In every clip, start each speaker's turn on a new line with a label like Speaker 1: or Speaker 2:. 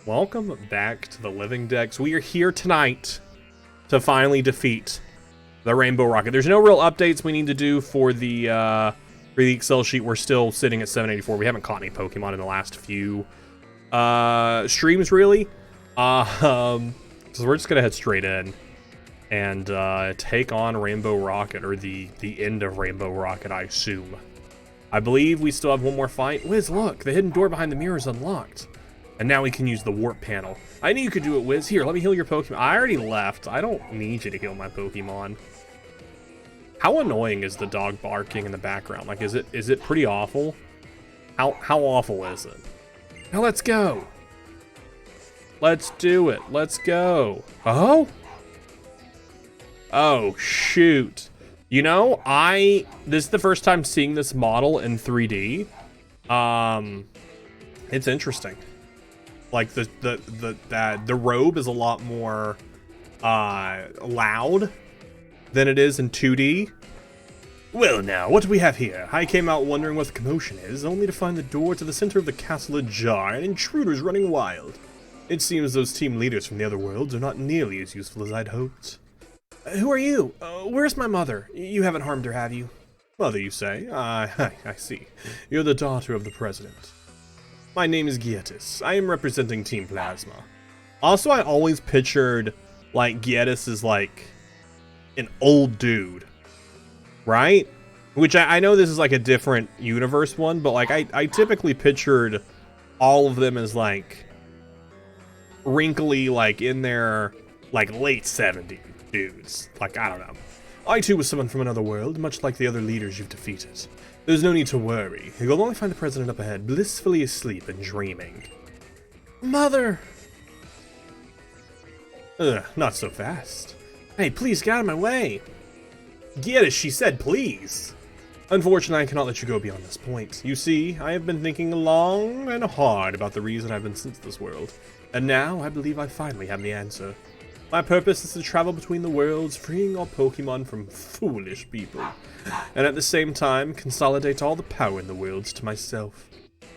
Speaker 1: Welcome back to the Living Decks. We are here tonight to finally defeat the Rainbow Rocket. There's no real updates we need to do for the Excel sheet. We're still sitting at 784. We haven't caught any Pokemon in the last few streams, really. So we're just gonna head straight in and take on Rainbow Rocket, or the end of Rainbow Rocket, I assume. I believe we still have one more fight. Wiz, look, the hidden door behind the mirror is unlocked. And now we can use the warp panel. I knew you could do it, Wiz. Here, let me heal your Pokemon. I already left. I don't need you to heal my Pokemon. How annoying is the dog barking in the background? Like, is it pretty awful? How awful is it? Now let's go. Let's do it. Let's go. Oh? Oh, shoot. You know, this is the first time seeing this model in 3D. It's interesting. Like the robe is a lot more loud than it is in 2D. Well, now, what do we have here? I came out wondering what the commotion is, only to find the door to the center of the castle ajar and intruders running wild. It seems those team leaders from the other worlds are not nearly as useful as I'd hoped. Who are you? Where's my mother? You haven't harmed her, have you? Mother, you say? I see. You're the daughter of the president. My name is Gietis. I am representing Team Plasma. Also, I always pictured, like, Gietis as, like, an old dude. Right? Which I know this is, like, a different universe one, but, like, I typically pictured all of them as, like, wrinkly, like, in their, like, late 70s dudes. Like, I don't know. I, too, was someone from another world, much like the other leaders you've defeated. There's no need to worry. You'll only find the president up ahead, blissfully asleep and dreaming. Mother! Not so fast. Hey, please get out of my way! Get it, she said please! Unfortunately, I cannot let you go beyond this point. You see, I have been thinking long and hard about the reason I've been sent to this world. And now, I believe I finally have the answer. My purpose is to travel between the worlds, freeing all Pokemon from foolish people. And at the same time, consolidate all the power in the worlds to myself.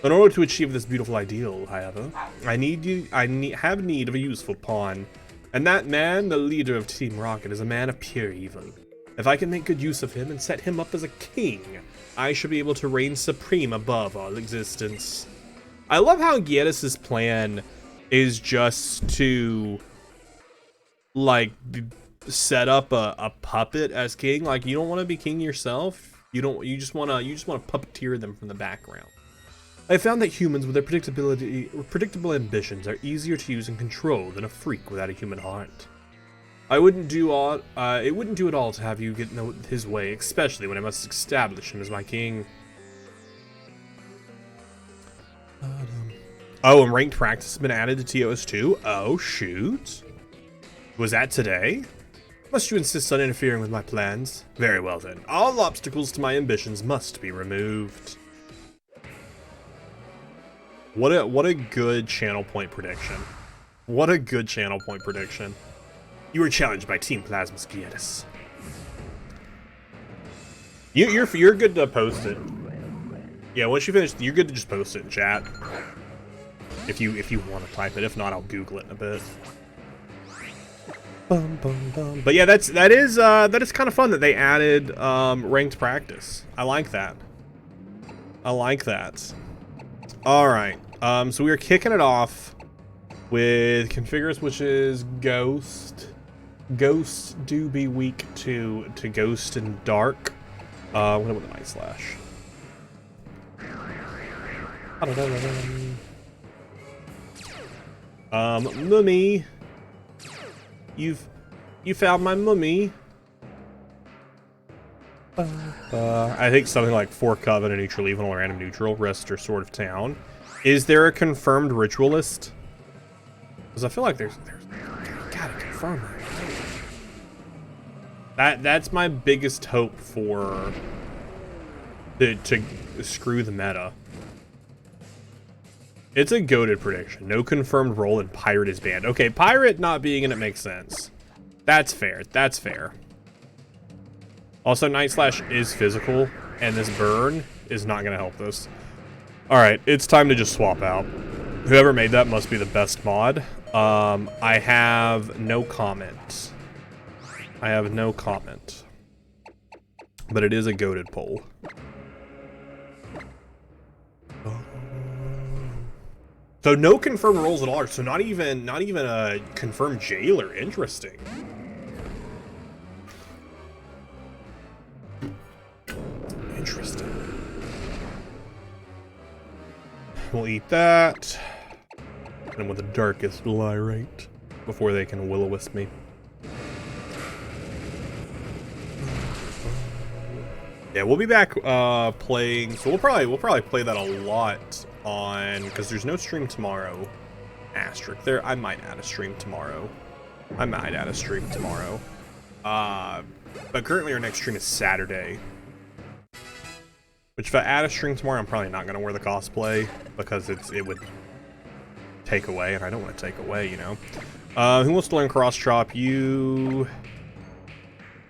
Speaker 1: In order to achieve this beautiful ideal, however, I have need of a useful pawn. And that man, the leader of Team Rocket, is a man of pure evil. If I can make good use of him and set him up as a king, I should be able to reign supreme above all existence. I love how Gietis' plan is just to, like, set up a puppet as king. Like, you don't want to be king yourself. You just want to puppeteer them from the background. I found that humans with their predictable ambitions are easier to use and control than a freak without a human heart. It wouldn't do it all to have you get in his way, especially when I must establish him as my king. Oh, and ranked practice has been added to TOS2. Oh, shoot. Was that today? Must you insist on interfering with my plans? Very well then. All obstacles to my ambitions must be removed. What a good channel point prediction. What a good channel point prediction. You were challenged by Team Plasma's Gietis. You're good to post it. Yeah, once you finish, you're good to just post it in chat. If you want to type it. If not, I'll Google it in a bit. Bum, bum, bum. But yeah, that is kind of fun that they added ranked practice. I like that. I like that. All right. So we are kicking it off with configures, which is Ghost. Ghosts do be weak to Ghost and Dark. I'm gonna put the Night Slash. Mummy. You found my mummy. I think something like For Covenant, Neutral Evil, or Random Neutral, Rest or Sword of Town. Is there a confirmed ritualist? Because I feel like there's gotta confirm that. That's my biggest hope for to screw the meta. It's a goated prediction. No confirmed role and Pirate is banned. Okay, Pirate not being in it makes sense. That's fair. That's fair. Also, Night Slash is physical, and this burn is not going to help this. Alright, it's time to just swap out. Whoever made that must be the best mod. I have no comment. I have no comment. But it is a goated poll. So no confirmed roles at all. So not even a confirmed jailer. Interesting. Interesting. We'll eat that. And with the darkest lie right before they can will-o-wisp me. Yeah, we'll be back playing. So we'll probably play that a lot on, because there's no stream tomorrow. Asterisk there. I might add a stream tomorrow. But currently our next stream is Saturday. Which if I add a stream tomorrow, I'm probably not gonna wear the cosplay because it would take away, and I don't want to take away, you know. Who wants to learn cross chop? You.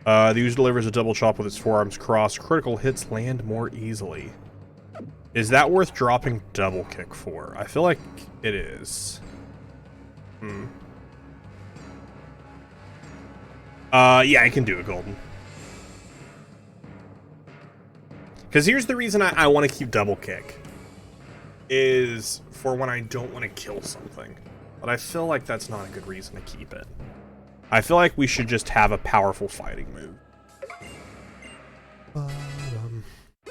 Speaker 1: The user delivers a double chop with its forearms crossed. Critical hits land more easily. Is that worth dropping double kick for? I feel like it is. Yeah, I can do it, Golden. Because here's the reason I want to keep double kick. Is for when I don't want to kill something. But I feel like that's not a good reason to keep it. I feel like we should just have a powerful fighting move.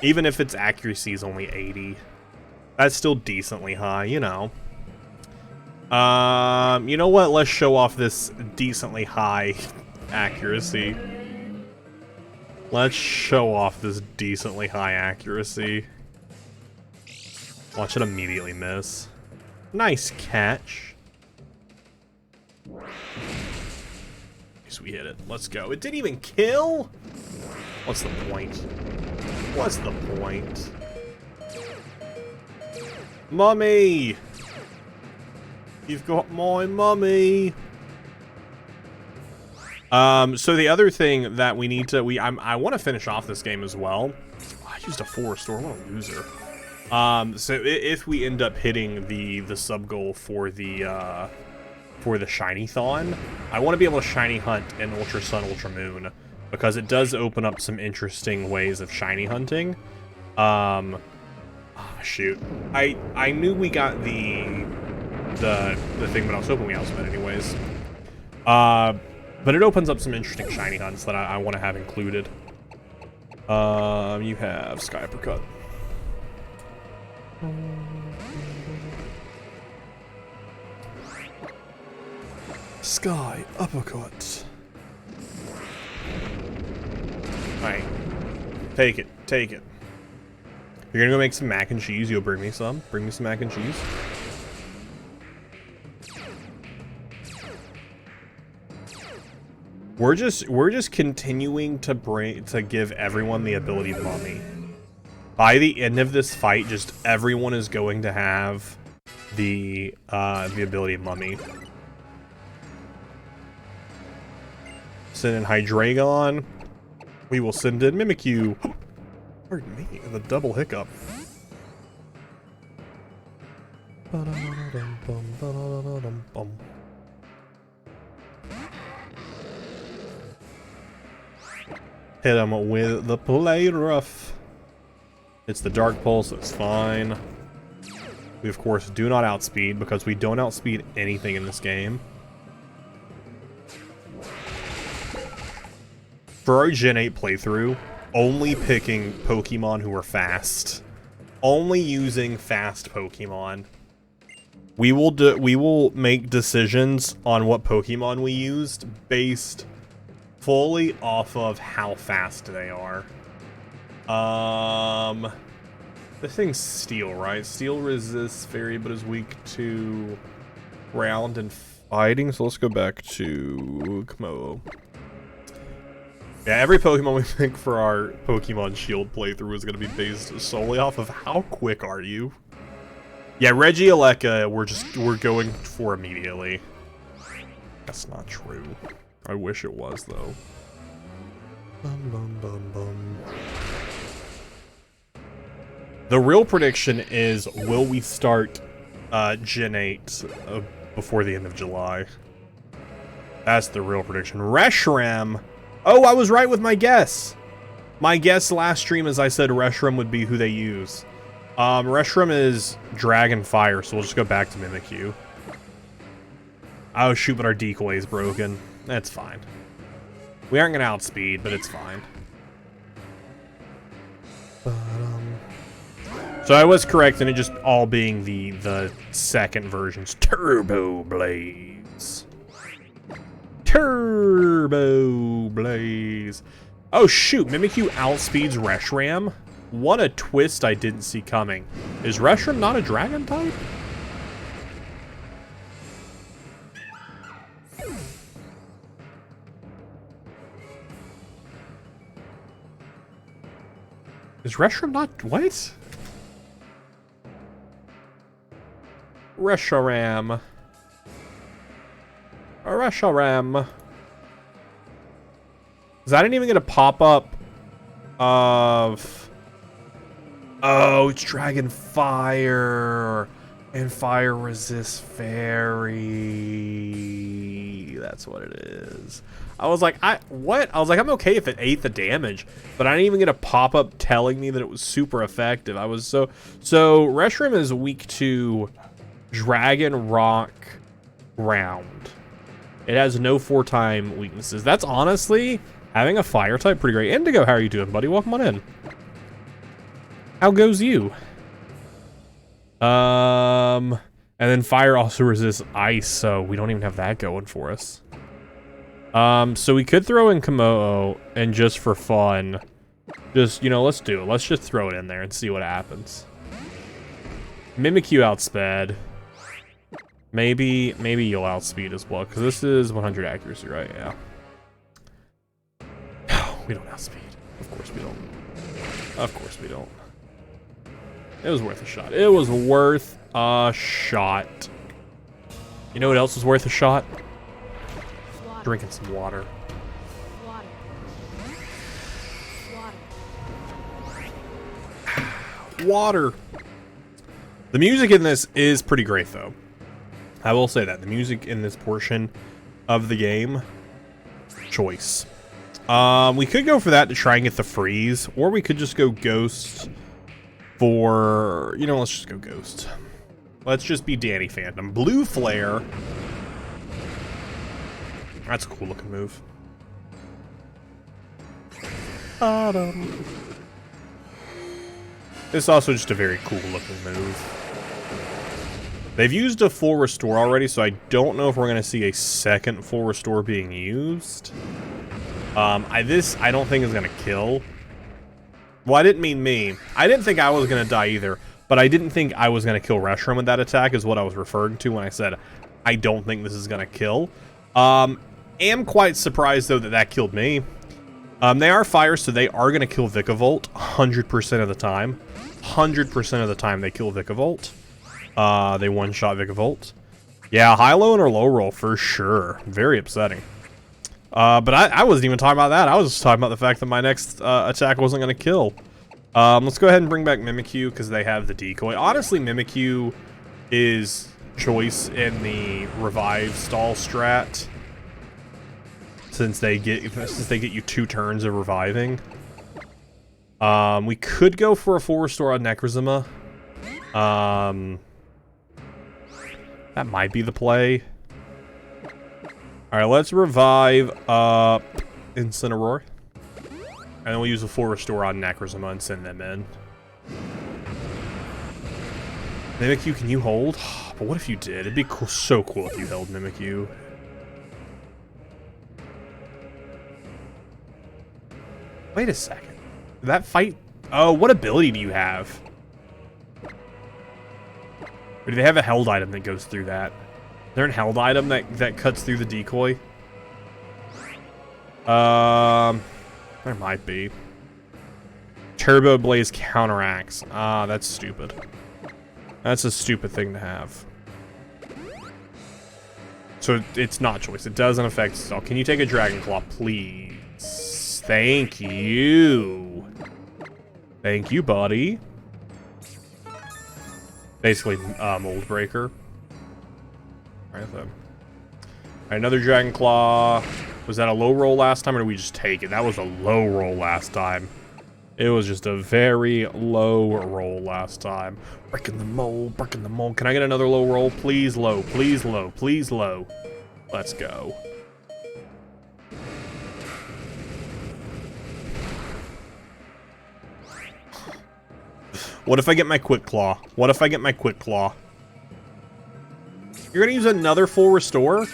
Speaker 1: Even if its accuracy is only 80. That's still decently high, you know. You know what? Let's show off this decently high accuracy. Let's show off this decently high accuracy. Watch it immediately miss. Nice catch. Yes, we hit it. Let's go. It didn't even kill? What's the point? What's the point? Mummy! You've got my mummy! So the other thing that we need to, I want to finish off this game as well. Oh, I used a 4-star, what a loser. So if we end up hitting the sub goal for the Shiny-thon, I want to be able to Shiny hunt in Ultra Sun, Ultra Moon, because it does open up some interesting ways of Shiny hunting. Oh, shoot. I knew we got the thing, but I was hoping we also met anyways. But it opens up some interesting Shiny hunts that I want to have included. You have Sky Uppercut. Sky Uppercut. Alright. Take it. Take it. You're gonna go make some mac and cheese. You'll bring me some. Bring me some mac and cheese. We're just continuing to give everyone the ability Mummy. By the end of this fight, just everyone is going to have the ability Mummy. Send in Hydreigon. We will send in Mimikyu. Pardon me, the double hiccup. Hit him with the Play Rough. It's the Dark Pulse, so it's fine. We, of course, do not outspeed, because we don't outspeed anything in this game. For our Gen 8 playthrough, only picking Pokemon who are fast. Only using fast Pokemon. We will make decisions on what Pokemon we used based fully off of how fast they are. This thing's Steel, right? Steel resists Fairy, but is weak to ground and fighting. So let's go back to Komodo. Yeah, every Pokemon we pick for our Pokemon Shield playthrough is going to be based solely off of how quick are you. Yeah, Regieleka, we're going for immediately. That's not true. I wish it was, though. Bum, bum, bum, bum. The real prediction is, will we start Gen 8 before the end of July. That's the real prediction. Reshiram! Oh, I was right with my guess! My guess last stream, as I said, Reshiram would be who they use. Reshiram is Dragon Fire, so we'll just go back to Mimikyu. Oh shoot, but our decoy is broken. That's fine. We aren't gonna outspeed, but it's fine. So I was correct in it just all being the second version's Turbo Blaze. Turbo Blaze. Oh shoot, Mimikyu outspeeds Reshiram? What a twist I didn't see coming. Is Reshiram not a dragon type? Is Reshiram not... what? Reshiram. Reshiram. Is that even gonna pop up of... oh, it's Dragon Fire. And Fire resists Fairy. That's what it is. I was like, what? I was like, I'm okay if it ate the damage, but I didn't even get a pop-up telling me that it was super effective. I was so Reshiram is weak to Dragon, Rock, Ground. It has no 4-time weaknesses. That's honestly, having a fire type, pretty great. Indigo, how are you doing, buddy? Welcome on in. How goes you? And then fire also resists ice, so we don't even have that going for us. So we could throw in Komodo, and just for fun, just, you know, let's do it. Let's just throw it in there and see what happens. Mimikyu outsped. Maybe you'll outspeed as well, because this is 100 accuracy, right? Yeah. We don't outspeed. Of course we don't. Of course we don't. It was worth a shot. It was worth a shot. You know what else was worth a shot?
Speaker 2: Water.
Speaker 1: Drinking some water.
Speaker 2: Water.
Speaker 1: Water. The music in this is pretty great, though. I will say that. The music in this portion of the game, choice. We could go for that to try and get the freeze, or we could just go Ghost for... you know, let's just go Ghost. Let's just be Danny Phantom. Blue Flare. That's a cool looking move. This is also just a very cool looking move. They've used a full restore already, so I don't know if we're going to see a second full restore being used. This I don't think is going to kill. Well, I didn't mean me. I didn't think I was going to die either, but I didn't think I was going to kill Reshiram with that attack is what I was referring to when I said I don't think this is going to kill. Am quite surprised, though, that that killed me. They are fire, so they are going to kill Vikavolt 100% of the time. 100% of the time they kill Vikavolt. They one-shot Vikavolt. Yeah, high low or low roll for sure. Very upsetting. But I wasn't even talking about that. I was just talking about the fact that my next attack wasn't going to kill. Let's go ahead and bring back Mimikyu because they have the decoy. Honestly, Mimikyu is choice in the revive stall strat. Since they get you 2 turns of reviving. We could go for a full restore on Necrozma. That might be the play. Alright, let's revive Incineroar. And then we'll use a full restore on Necrozma and send them in. Mimikyu, can you hold? But what if you did? It'd be cool, so cool if you held Mimikyu. Wait a second. Did that fight... oh, what ability do you have? Or do they have a held item that goes through that? Is there a held item that cuts through the decoy? There might be. Turbo Blaze counteracts. Ah, that's stupid. That's a stupid thing to have. So it's not choice. It doesn't affect itself. Can you take a Dragon Claw, please? Thank you. Thank you, buddy. Basically, Mold Breaker. Alright then. Alright, another Dragon Claw. Was that a low roll last time, or did we just take it? That was a low roll last time. It was just a very low roll last time. Breaking the mold, breaking the mold. Can I get another low roll? Please low, please low, please low. Let's go. What if I get my Quick Claw? What if I get my Quick Claw? You're gonna use another full restore?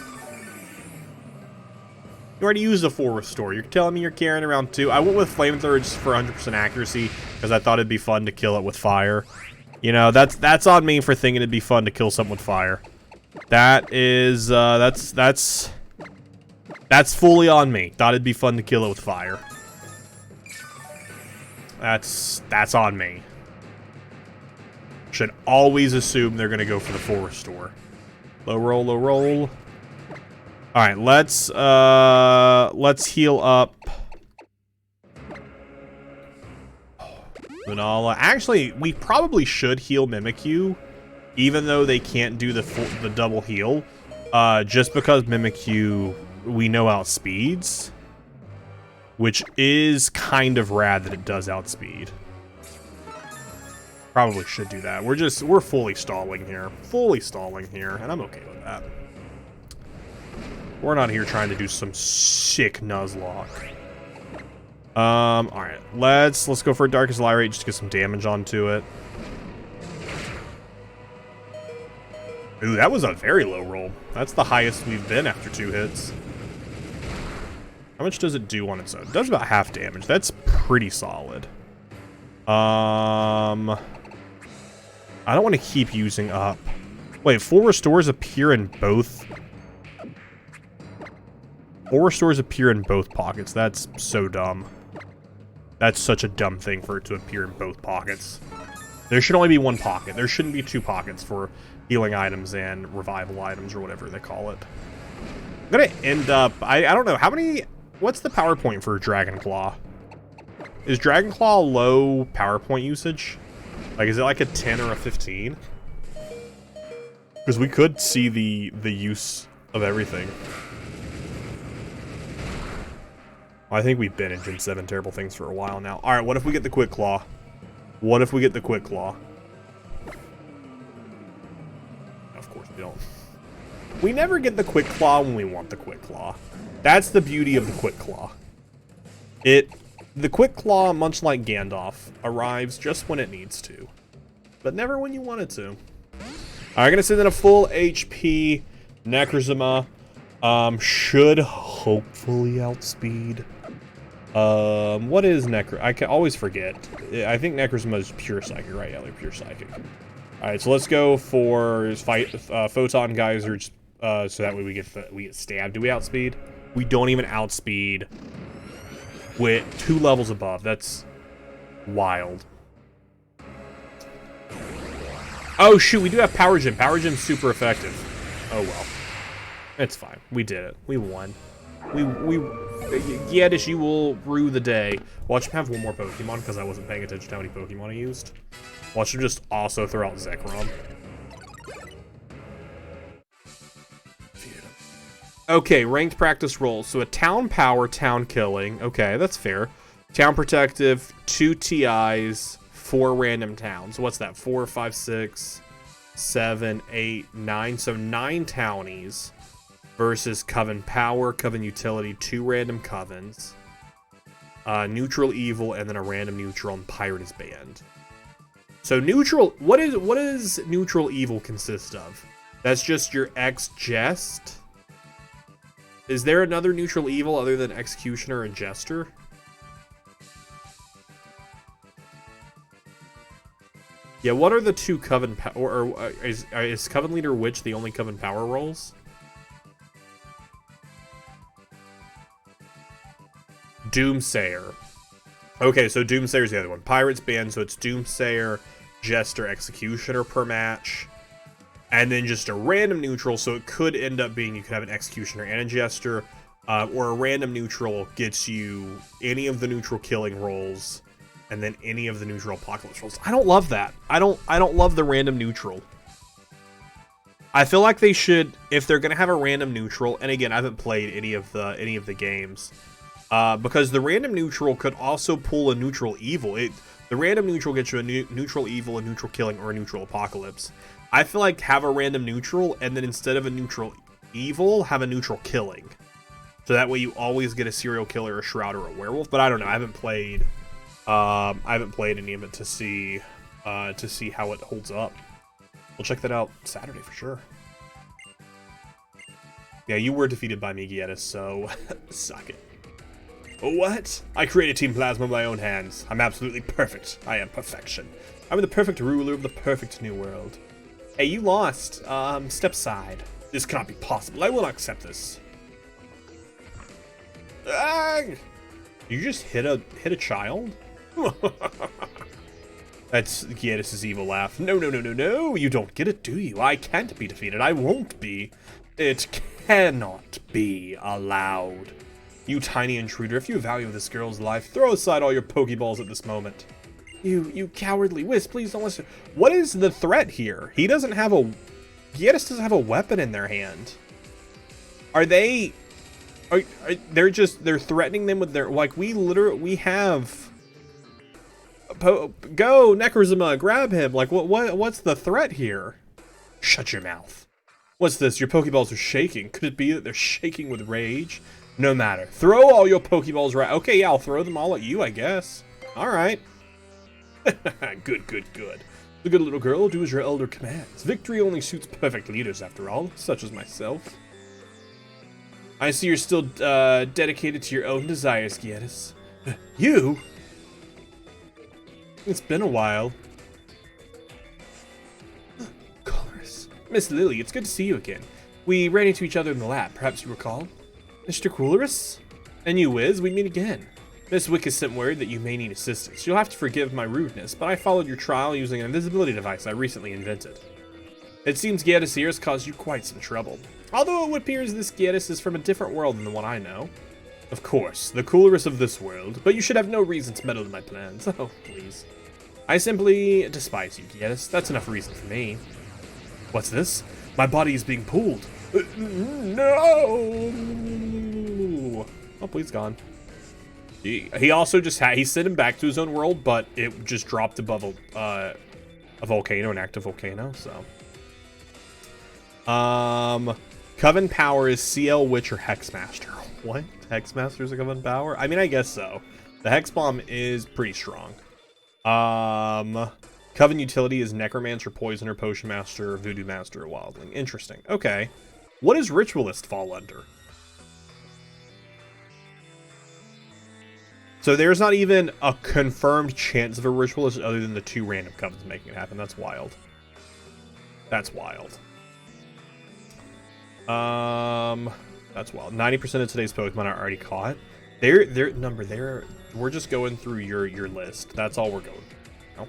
Speaker 1: You already used a full restore. You're telling me you're carrying around 2? I went with Flamethrower just for 100% accuracy because I thought it'd be fun to kill it with fire. You know, that's on me for thinking it'd be fun to kill something with fire. That is that's fully on me. Thought it'd be fun to kill it with fire. That's on me. Should always assume they're gonna go for the full restore. Low roll, low roll. Alright, let's heal up. Lunala. Actually, we probably should heal Mimikyu, even though they can't do the double heal. Just because Mimikyu, we know outspeeds. Which is kind of rad that it does outspeed. Probably should do that. We're fully stalling here. Fully stalling here, and I'm okay with that. We're not here trying to do some sick Nuzlocke. Alright. Let's go for a Darkest Lyrate just to get some damage onto it. Ooh, that was a very low roll. That's the highest we've been after 2 hits. How much does it do on its own? It does about half damage. That's pretty solid. I don't want to keep using up. Wait, full restores appear in both. Full restores appear in both pockets. That's so dumb. That's such a dumb thing for it to appear in both pockets. There should only be one pocket. There shouldn't be 2 pockets for healing items and revival items or whatever they call it. I'm gonna end up. I don't know how many. What's the power point for Dragon Claw? Is Dragon Claw low power point usage? Like, is it like a 10 or a 15? Because we could see the use of everything. I think we've been in Gen 7 Terrible Things for a while now. Alright, what if we get the Quick Claw? What if we get the Quick Claw? Of course we don't. We never get the Quick Claw when we want the Quick Claw. That's the beauty of the Quick Claw. The Quick Claw, much like Gandalf, arrives just when it needs to. But never when you want it to. Alright, gonna send in a full HP Necrozma. Should hopefully outspeed. What is Necro? I can always forget. I think Necrozma is pure psychic, right? Yeah, they're pure psychic. Alright, so let's go for Photon Geyser, so that way we get stabbed. Do we outspeed? We don't even outspeed with 2 levels above. That's wild. Oh shoot, we do have Power Gem. Power Gem's super effective. Oh well. It's fine. We did it. We won. Yadish, you will rue the day. Watch him have one more Pokemon, because I wasn't paying attention to how many Pokemon he used. Watch him just also throw out Zekrom. Okay, ranked practice rolls. So a Town Power, Town Killing. Okay, that's fair. Town Protective, 2 TIs, 4 random towns. What's that? 4, 5, 6, 7, 8, 9. So 9 townies versus Coven Power, Coven Utility, 2 random Covens. Neutral Evil, and then a random neutral, and Pirate is banned. So neutral, what is Neutral Evil consist of? That's just your Jest? Is there another Neutral Evil other than Executioner and Jester? Yeah, what are the 2 Coven or is Coven Leader Witch the only Coven Power rolls? Doomsayer. Okay, so Doomsayer's the other one. Pirate's banned, so it's Doomsayer, Jester, Executioner per match. And then just a random neutral, so it could end up being you could have an Executioner and a Jester. Or a random neutral gets you any of the neutral killing rolls and then any of the neutral apocalypse rolls. I don't love that. I don't love the random neutral. I feel like they should, if they're gonna have a random neutral, and again, I haven't played any of the games, because the random neutral could also pull a neutral evil. The random neutral gets you a neutral evil, a neutral killing, or a neutral apocalypse. I feel like have a random neutral, and then instead of a neutral evil, have a neutral killing. So that way you always get a serial killer, a shroud, or a werewolf. But I don't know. I haven't played any of it to see how it holds up. We'll check that out Saturday for sure. Yeah, you were defeated by me, Giovanni, so suck it. What? I created Team Plasma with my own hands. I'm absolutely perfect. I am perfection. I'm the perfect ruler of the perfect new world. Hey, you lost. Step aside. This cannot be possible. I will not accept this. Ah! You just hit a child? That's Giovanni's evil laugh. No, no, no, no, no. You don't get it, do you? I can't be defeated. I won't be. It cannot be allowed. You tiny intruder, if you value this girl's life, throw aside all your Pokeballs at this moment. You cowardly wisp, please don't listen. What is the threat here? He doesn't have a... Giovanni doesn't have a weapon in their hand. Are they... they're threatening them with their... Like, we have... Go, Necrozma, grab him. Like, what's the threat here? Shut your mouth. What's this? Your Pokeballs are shaking. Could it be that they're shaking with rage? No matter. Throw all your Pokeballs right. Okay, yeah, I'll throw them all at you, I guess. All right. Good, good, good. The good little girl, do as your elder commands. Victory only suits perfect leaders, after all, such as myself. I see you're still dedicated to your own desires, Giovanni. You? It's been a while. Colorus. Miss Lily, it's good to see you again. We ran into each other in the lab, perhaps you recall? Mr. Coolorus? And you, Wiz, we meet again. Miss Wick has sent word that you may need assistance. You'll have to forgive my rudeness, but I followed your trial using an invisibility device I recently invented. It seems Giovanni here has caused you quite some trouble. Although it appears this Giovanni is from a different world than the one I know. Of course, the Coolorus of this world, but you should have no reason to meddle in my plans. Oh, please. I simply despise you, Giovanni. That's enough reason for me. What's this? My body is being pulled. No! Oh, please, gone. He also just he sent him back to his own world, but it just dropped above a volcano, an active volcano. So, Coven power is CL Witch or Hexmaster. What? Hexmaster is a Coven power? I mean, I guess so. The Hex Bomb is pretty strong. Coven utility is Necromancer, Poisoner, Potion Master, Voodoo Master, or Wildling. Interesting. Okay. What does Ritualist fall under? So there's not even a confirmed chance of a Ritualist other than the 2 random Covens making it happen. That's wild. That's wild. That's wild. 90% of today's Pokemon are already caught. We're just going through your list. That's all we're going through.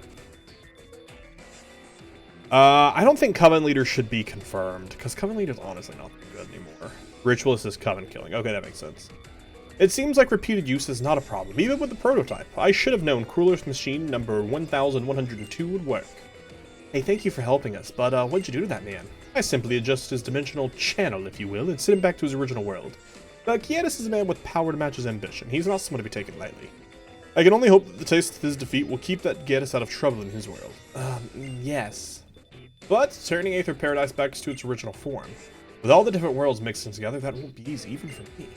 Speaker 1: I don't think Coven Leader should be confirmed, because Coven Leader's honestly not good anymore. Ritualist is Coven killing. Okay, that makes sense. It seems like repeated use is not a problem, even with the prototype. I should have known Cooler's machine number 1102 would work. Hey, thank you for helping us, but what'd you do to that man? I simply adjusted his dimensional channel, if you will, and sent him back to his original world. But Giovanni is a man with power to match his ambition. He's not someone to be taken lightly. I can only hope that the taste of his defeat will keep that Giovanni out of trouble in his world. Yes. But turning Aether Paradise back to its original form. With all the different worlds mixed in together, that won't be easy, even for me.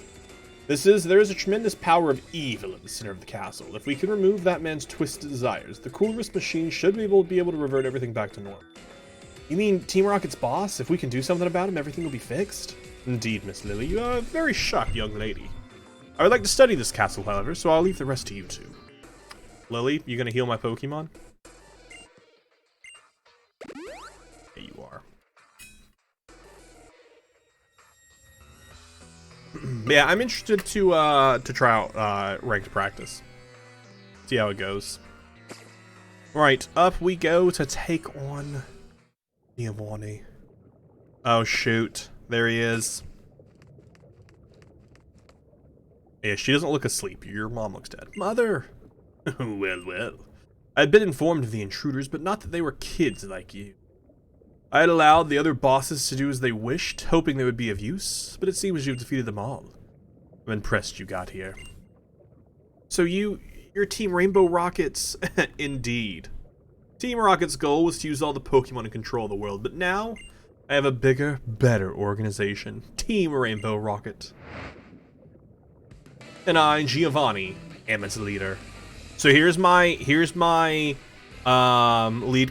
Speaker 1: There is a tremendous power of evil at the center of the castle. If we can remove that man's twisted desires, the Coolorus machine should be able to revert everything back to normal. You mean Team Rocket's boss? If we can do something about him, everything will be fixed? Indeed, Miss Lily, you are a very sharp young lady. I would like to study this castle, however, so I'll leave the rest to you two. Lily, you gonna heal my Pokemon? Yeah, you are. Yeah, I'm interested to try out ranked practice. See how it goes. Right, up we go to take on Giovanni. Oh shoot, there he is. Yeah, she doesn't look asleep. Your mom looks dead. Mother! Well, well. I had been informed of the intruders, but not that they were kids like you. I had allowed the other bosses to do as they wished, hoping they would be of use, but it seems you've defeated them all. I'm impressed you got here. So you're Team Rainbow Rocket's... Indeed. Team Rocket's goal was to use all the Pokemon to control the world, but now I have a bigger, better organization. Team Rainbow Rocket. And I, Giovanni, am its leader. So here's my lead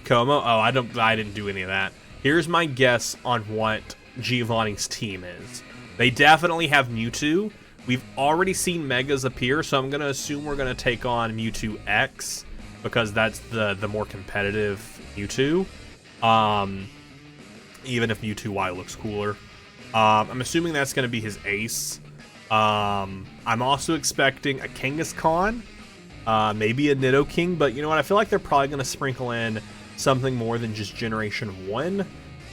Speaker 1: Como. Oh, I didn't do any of that. Here's my guess on what Giovanni's team is. They definitely have Mewtwo. We've already seen Megas appear, so I'm gonna assume we're gonna take on Mewtwo X because that's the more competitive Mewtwo. Even if Mewtwo Y looks cooler. I'm assuming that's gonna be his ace. I'm also expecting a Kangaskhan. Maybe a Nidoking, but you know what? I feel like they're probably going to sprinkle in something more than just Generation 1.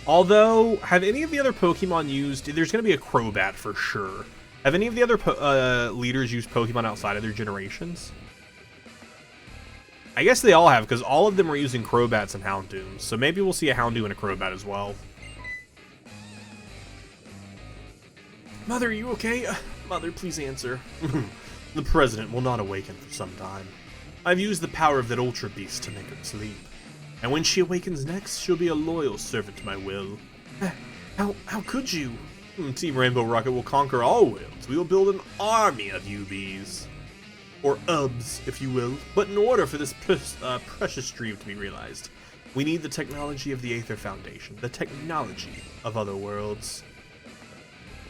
Speaker 1: Although, have any of the other Pokemon used... There's going to be a Crobat for sure. Have any of the other leaders used Pokemon outside of their generations? I guess they all have, because all of them are using Crobats and Houndooms. So maybe we'll see a Houndoom and a Crobat as well. Mother, are you okay? Mother, please answer. The president will not awaken for some time. I've used the power of that Ultra Beast to make her sleep. And when she awakens next, she'll be a loyal servant to my will. How could you? Team Rainbow Rocket will conquer all worlds. We will build an army of UBs. Or UBs, if you will. But in order for this precious dream to be realized, we need the technology of the Aether Foundation. The technology of other worlds.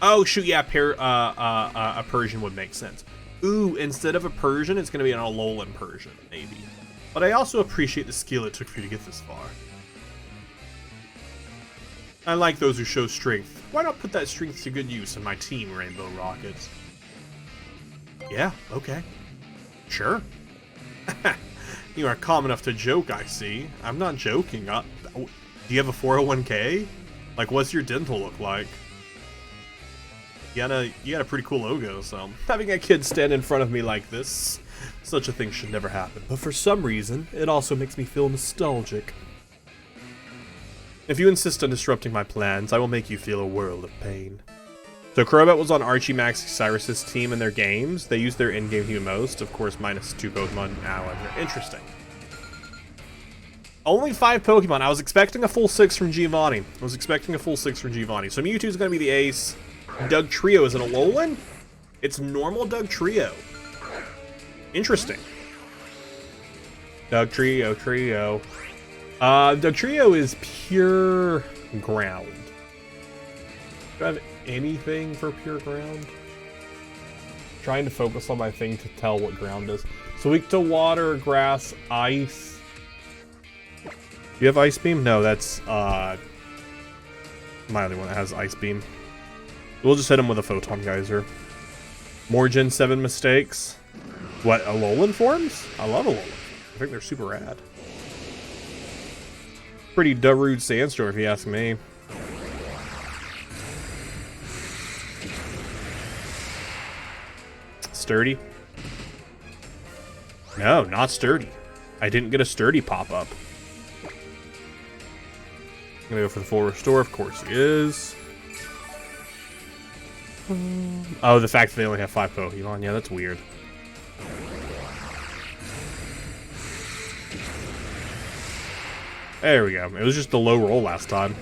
Speaker 1: Oh, shoot, yeah, a Persian would make sense. Ooh, instead of a Persian, it's going to be an Alolan Persian, maybe. But I also appreciate the skill it took for you to get this far. I like those who show strength. Why not put that strength to good use in my team, Rainbow Rockets? Yeah, okay. Sure. You are calm enough to joke, I see. I'm not joking. Do you have a 401k? Like, what's your dental look like? You got a pretty cool logo, so having a kid stand in front of me like this, such a thing should never happen. But for some reason, it also makes me feel nostalgic. If you insist on disrupting my plans, I will make you feel a world of pain. So Crobat was on Archie, Maxie, Cyrus's team in their games. They used their in-game most, of course, minus 2 Pokemon. However, interesting. Only 5 Pokemon. I was expecting a full 6 from Giovanni. So Mewtwo's going to be the ace. Doug Trio, is it a Alolan? It's normal Doug Trio. Interesting. Doug Trio. Doug Trio is pure ground. Do I have anything for pure ground? Trying to focus on my thing to tell what ground is. So weak to water, grass, ice. Do you have Ice Beam? No, that's my other one that has Ice Beam. We'll just hit him with a Photon Geyser. More Gen 7 mistakes. What, Alolan forms? I love Alolan. I think they're super rad. Pretty Darude Sandstorm, if you ask me. Sturdy? No, not sturdy. I didn't get a sturdy pop-up. I'm gonna go for the full restore, of course he is. Oh, the fact that they only have 5 Pokemon. Yeah, that's weird. There we go. It was just a low roll last time.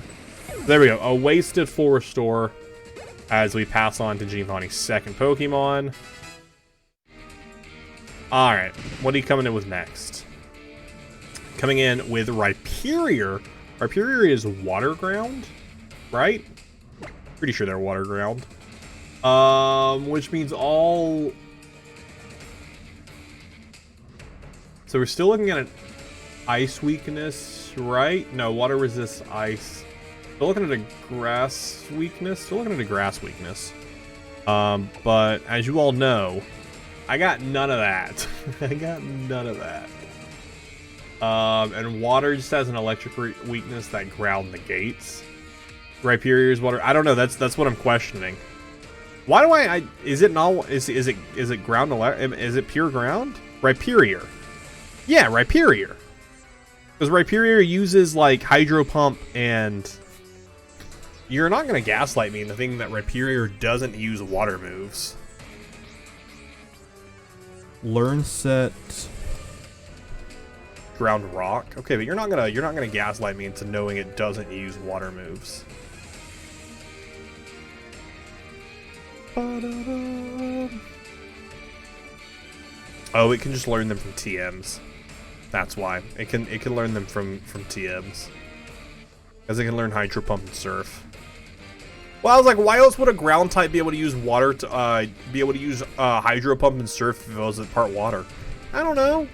Speaker 1: There we go. A wasted full restore as we pass on to Giovanni's second Pokemon. Alright. What are you coming in with next? Coming in with Rhyperior. Rhyperior is water ground, right? Pretty sure they're water ground. Which means all... So we're still looking at an ice weakness, right? No, water resists ice. Still looking at a grass weakness. But as you all know, I got none of that. And water just has an electric weakness that ground negates. Rhyperior's water. I don't know. That's what I'm questioning. Why do is it not? Is it ground? Is it pure ground? Rhyperior. Yeah, Rhyperior. Because Rhyperior uses, like, Hydro Pump, and you're not going to gaslight me into thinking that Rhyperior doesn't use water moves.
Speaker 3: Learn set.
Speaker 1: Ground Rock. Okay, but you're not gonna gaslight me into knowing it doesn't use water moves. Oh, it can just learn them from TMs. That's why. It can learn them from TMs. Because it can learn Hydro Pump and Surf. Well, I was like, why else would a ground type be able to use water to Hydro Pump and Surf if it was part water? I don't know.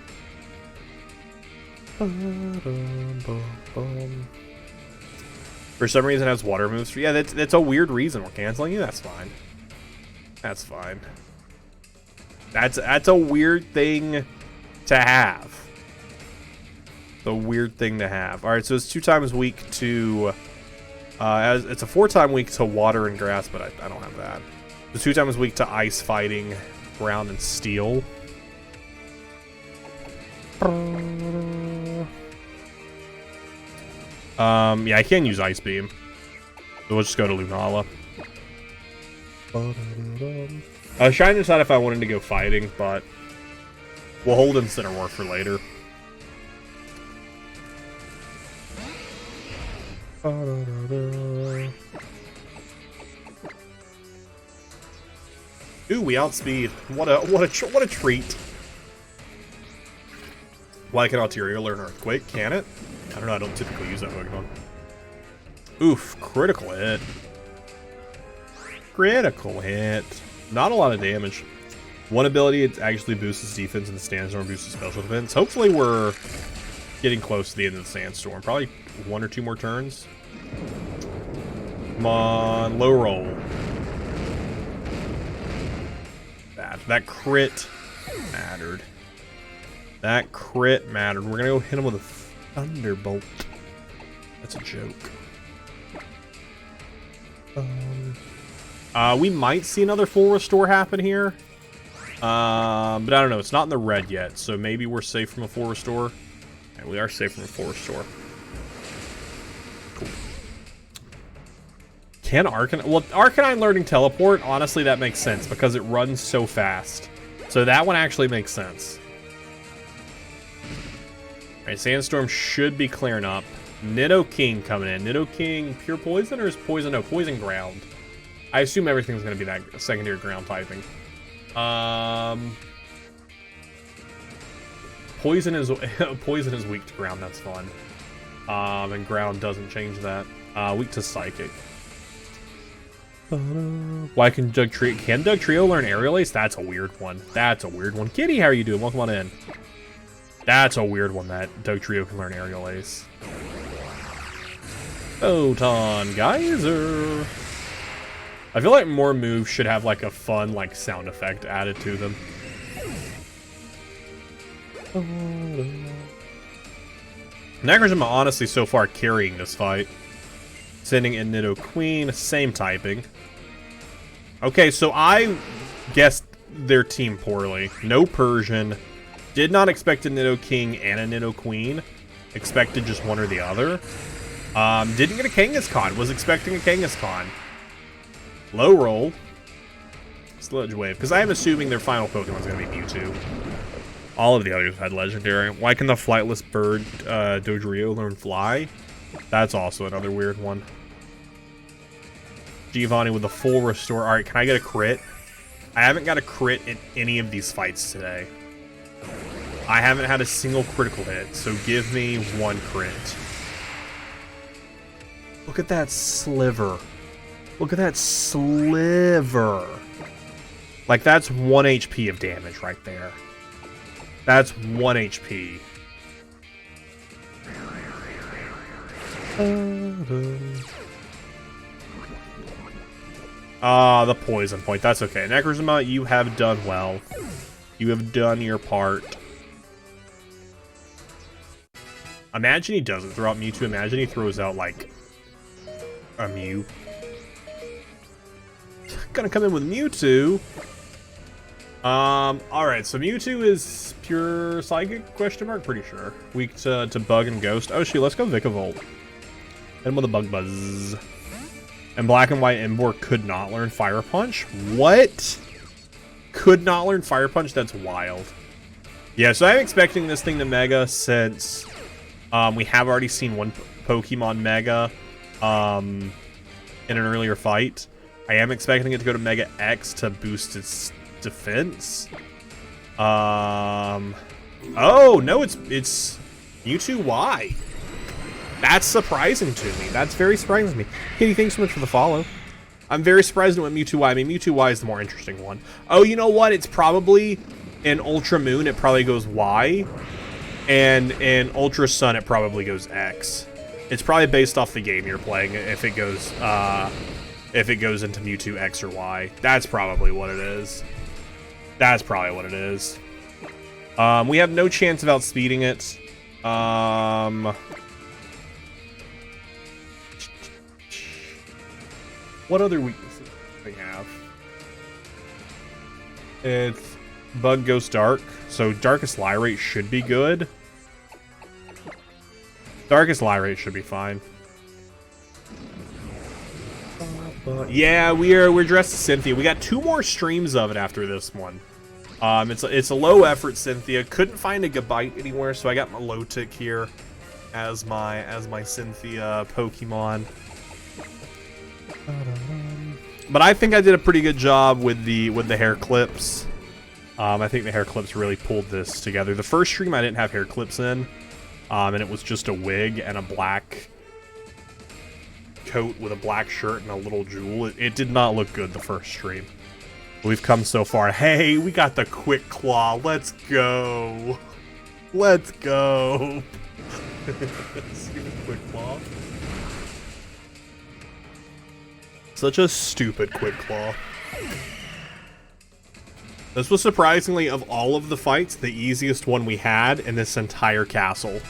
Speaker 1: For some reason it has water moves. Yeah, that's a weird reason we're canceling you. That's fine. That's fine. That's a weird thing to have. The weird thing to have. All right, so it's 2 times week to. It's a 4-time week to water and grass, but I don't have that. It's 2 times week to ice, fighting, ground, and steel. Yeah, I can use Ice Beam. So we'll just go to Lunala. I was trying to decide if I wanted to go fighting, but we'll hold Incineroar War for later. Ooh, we outspeed. What a treat. Why can Altaria learn Earthquake? Can it? I don't know, I don't typically use that Pokemon. Oof, critical hit. Critical hit. Not a lot of damage. One ability, it actually boosts its defense, and the Sandstorm boosts its special defense. Hopefully we're getting close to the end of the Sandstorm. Probably 1 or 2 more turns. Come on, low roll. That crit mattered. That crit mattered. We're gonna go hit him with a Thunderbolt. That's a joke. We might see another full restore happen here. But I don't know. It's not in the red yet, so maybe we're safe from a full restore. Yeah, we are safe from a full restore. Cool. Can Arcanine... Well, Arcanine learning Teleport, honestly, that makes sense because it runs so fast. So that one actually makes sense. Alright, Sandstorm should be clearing up. Nidoking coming in. Nidoking, pure poison or is poison? No, poison ground. I assume everything's going to be that secondary ground typing. Poison is weak to ground. That's fun. And ground doesn't change that. Weak to psychic. Why can Dugtrio learn Aerial Ace? That's a weird one. That's a weird one. Kitty, how are you doing? Welcome on in. That's a weird one that Dugtrio can learn Aerial Ace. Photon Geyser. I feel like more moves should have like a fun like sound effect added to them. Necrozma honestly so far carrying this fight. Sending in Nidoqueen, same typing. Okay, so I guessed their team poorly. No Persian. Did not expect a Nidoking and a Nidoqueen. Expected just one or the other. Didn't get a Kangaskhan. Was expecting a Kangaskhan. Low roll. Sludge Wave. Because I am assuming their final Pokemon is going to be Mewtwo. All of the others had Legendary. Why can the flightless bird Dodrio learn Fly? That's also another weird one. Giovanni with the full restore. Alright, can I get a crit? I haven't got a crit in any of these fights today. I haven't had a single critical hit, so give me 1 crit. Look at that sliver. Look at that sliver. Like, that's 1 HP of damage right there. That's 1 HP. The poison point. That's okay. Necrozma, you have done well. You have done your part. Imagine he doesn't throw out Mewtwo. Imagine he throws out, like, a Mew. Gonna come in with Mewtwo. Alright, so Mewtwo is pure psychic, question mark? Pretty sure. Weak to bug and ghost. Oh shoot, let's go Vikavolt. Hit him with a bug buzz. And Black and White Emboar could not learn Fire Punch? What? Could not learn Fire Punch? That's wild. Yeah, so I'm expecting this thing to Mega since we have already seen one Pokemon Mega in an earlier fight. I am expecting it to go to Mega X to boost its defense. Oh no, it's Mewtwo Y. That's surprising to me. That's very surprising to me. Kitty, thanks so much for the follow. I'm very surprised at what Mewtwo Y. I mean, Mewtwo Y is the more interesting one. Oh, you know what? It's probably in Ultra Moon. It probably goes Y, and in Ultra Sun it probably goes X. It's probably based off the game you're playing. If it goes into Mewtwo X or Y, that's probably what it is. That's probably what it is. We have no chance of outspeeding it. What other weaknesses do we have? It's Bug Ghost Dark, so Darkest Lyrate should be good. Darkest Lyrate should be fine. Yeah, we're dressed as Cynthia. We got 2 more streams of it after this one. It's a low effort Cynthia. Couldn't find a Gabite anywhere, so I got my low tick here as my Cynthia Pokemon. But I think I did a pretty good job with the hair clips. I think the hair clips really pulled this together. The first stream I didn't have hair clips in, and it was just a wig and a black coat with a black shirt and a little jewel. It did not look good the first stream. We've come so far. Hey, we got the Quick Claw. Let's go. Let's go. Stupid Quick Claw. Such a stupid Quick Claw. This was surprisingly, of all of the fights, the easiest one we had in this entire castle.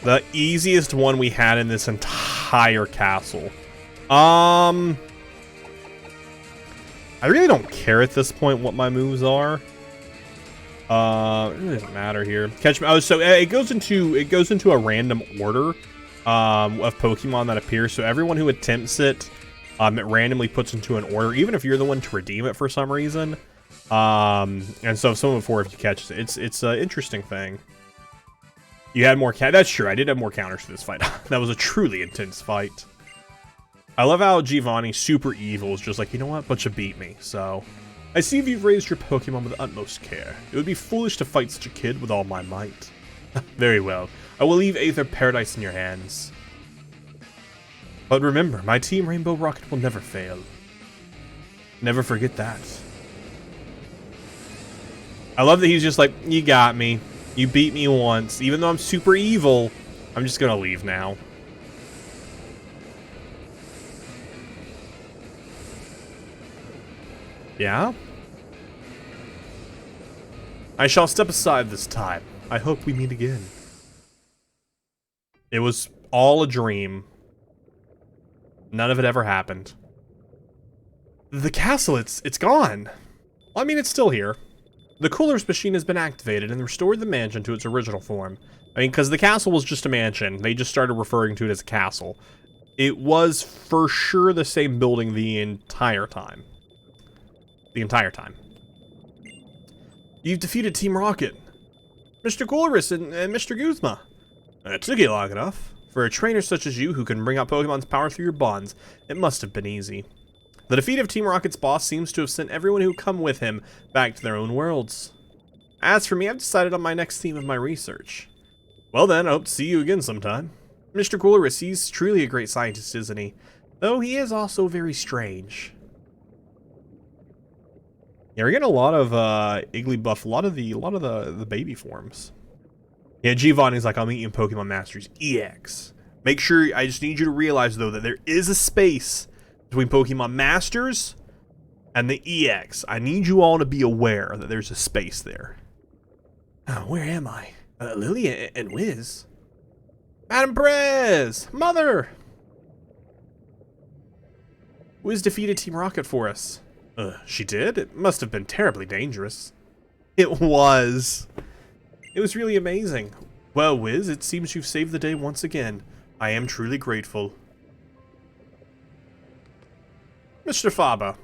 Speaker 1: The easiest one we had in this entire castle. I really don't care at this point what my moves are. It doesn't matter here. Catch me. Oh, so it goes into a random order of Pokemon that appears. So everyone who attempts it, it randomly puts into an order, even if you're the one to redeem it for some reason. And so if someone before, if you catch it, it's an interesting thing. You had more that's true. I did have more counters for this fight. That was a truly intense fight. I love how Giovanni, super evil, is just like, you know what? But you beat me, so. I see you've raised your Pokemon with the utmost care. It would be foolish to fight such a kid with all my might. Very well. I will leave Aether Paradise in your hands. But remember, my team Rainbow Rocket will never fail. Never forget that. I love that he's just like, you got me. You beat me once. Even though I'm super evil, I'm just gonna leave now. Yeah? I shall step aside this time. I hope we meet again. It was all a dream. None of it ever happened. The castle, it's gone. Well, I mean, it's still here. The cooler's machine has been activated and restored the mansion to its original form. I mean, because the castle was just a mansion. They just started referring to it as a castle. It was for sure the same building the entire time. The entire time. You've defeated Team Rocket. Mr. Colress and Mr. Guzma. It took you long enough. For a trainer such as you who can bring out Pokemon's power through your bonds, it must have been easy. The defeat of Team Rocket's boss seems to have sent everyone who come with him back to their own worlds. As for me, I've decided on my next theme of my research. Well then, I hope to see you again sometime. Mr. Colress, he's truly a great scientist, isn't he? Though he is also very strange. Yeah, we're getting a lot of Igglybuff, a lot of the baby forms. Yeah, Giovanni's like, I'll meet you in Pokemon Masters EX. Make sure, I just need you to realize though that there is a space between Pokemon Masters and the EX. I need you all to be aware that there's a space there. Oh, where am I? Lily and Wiz. Madam Perez! Mother! Wiz defeated Team Rocket for us. She did? It must have been terribly dangerous. It was. It was really amazing. Well, Wiz, it seems you've saved the day once again. I am truly grateful. Mr. Faba.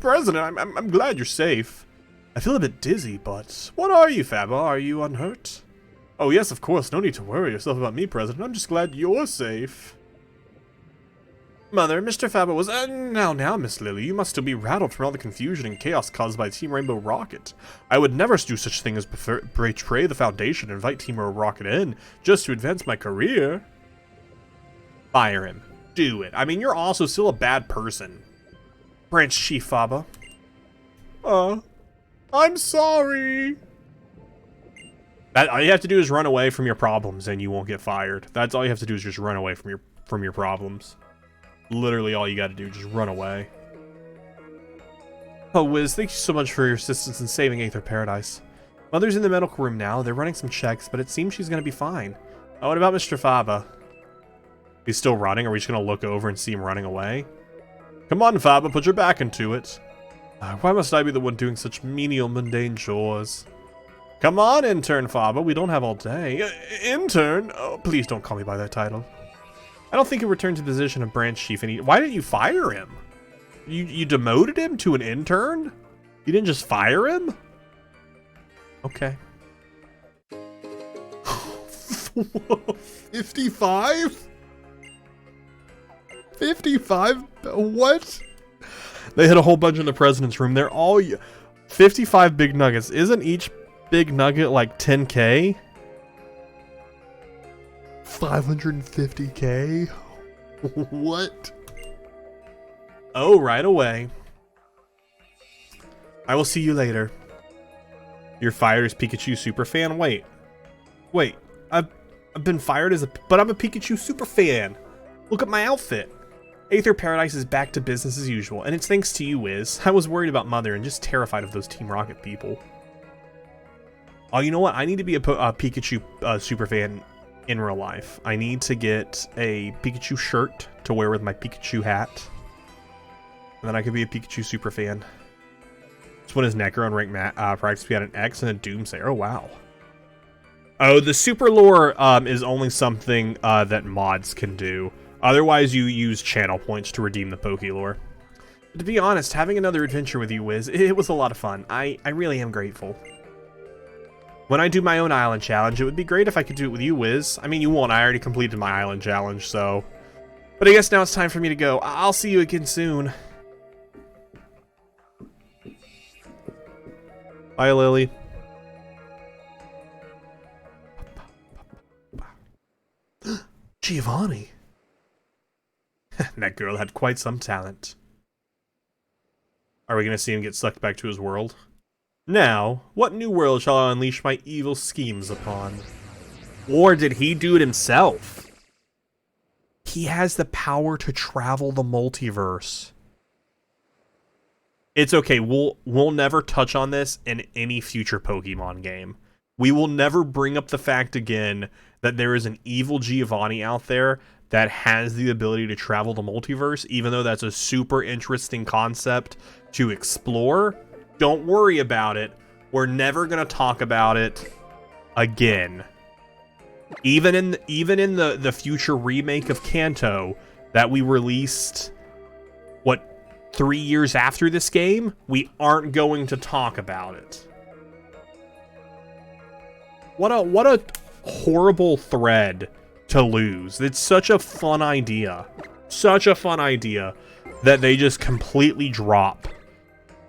Speaker 1: President, I'm glad you're safe. I feel a bit dizzy, but what are you, Faba? Are you unhurt? Oh, yes, of course. No need to worry yourself about me, President. I'm just glad you're safe. Mother, Mr. Faba was... Now, Miss Lily, you must still be rattled from all the confusion and chaos caused by Team Rainbow Rocket. I would never do such a thing as betray the Foundation and invite Team Rainbow Rocket in just to advance my career. Fire him. Do it. I mean, you're also still a bad person. Branch Chief Faba. I'm sorry. All you have to do is run away from your problems and you won't get fired. That's all you have to do is just run away from your problems. Literally all you gotta do, just run away. Oh, Wiz, thank you so much for your assistance in saving Aether Paradise. Mother's in the medical room now. They're running some checks, but it seems she's gonna be fine. Oh, what about Mr. Faba? He's still running? Are we just gonna look over and see him running away? Come on, Faba, put your back into it. Why must I be the one doing such menial, mundane chores? Come on, Intern Faba, we don't have all day. Intern? Oh, please don't call me by that title. I don't think he returned to the position of branch chief. Why didn't you fire him? You demoted him to an intern? You didn't just fire him? Okay. 55? 55? What? They hit a whole bunch in the president's room. They're all 55 big nuggets. Isn't each big nugget like 10K? 550K? What? Oh, right away. I will see you later. You're fired as Pikachu superfan? Wait. I've been fired as but I'm a Pikachu superfan. Look at my outfit. Aether Paradise is back to business as usual, and it's thanks to you, Wiz. I was worried about Mother and just terrified of those Team Rocket people. Oh, you know what? I need to be a Pikachu superfan in real life. I need to get a Pikachu shirt to wear with my Pikachu hat. And then I could be a Pikachu superfan. This one is Necker on rank practice. We had an X and a Doomsayer. Oh, wow. Oh, the super lore is only something that mods can do. Otherwise, you use channel points to redeem the Pokélore. But to be honest, having another adventure with you, Wiz, it was a lot of fun. I really am grateful. When I do my own island challenge, it would be great if I could do it with you, Wiz. I mean, you won't. I already completed my island challenge, so... But I guess now it's time for me to go. I'll see you again soon. Bye, Lily. Giovanni. That girl had quite some talent. Are we going to see him get sucked back to his world? Now, what new world shall I unleash my evil schemes upon? Or did he do it himself? He has the power to travel the multiverse. It's okay, we'll never touch on this in any future Pokemon game. We will never bring up the fact again that there is an evil Giovanni out there that has the ability to travel the multiverse, even though that's a super interesting concept to explore. Don't worry about it. We're never going to talk about it again. Even in the future remake of Kanto that we released, what, 3 years after this game, we aren't going to talk about it. What a horrible thread to lose. It's such a fun idea. Such a fun idea that they just completely drop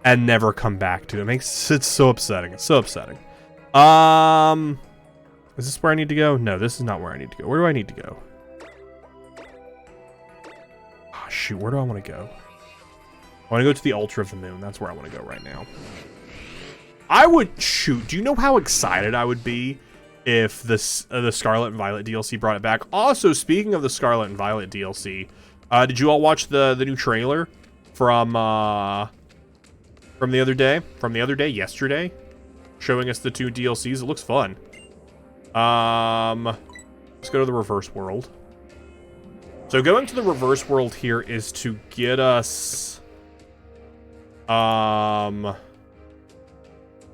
Speaker 1: and never come back to. It's so upsetting. It's so upsetting. Is this where I need to go? No, this is not where I need to go. Where do I need to go? Oh, shoot, where do I want to go? I want to go to the Ultra of the Moon. That's where I want to go right now. Shoot, do you know how excited I would be if the Scarlet and Violet DLC brought it back? Also, speaking of the Scarlet and Violet DLC, did you all watch the new trailer from the other day? Yesterday? Showing us the 2 DLCs. It looks fun. Let's go to the reverse world. So going to the reverse world here is to get us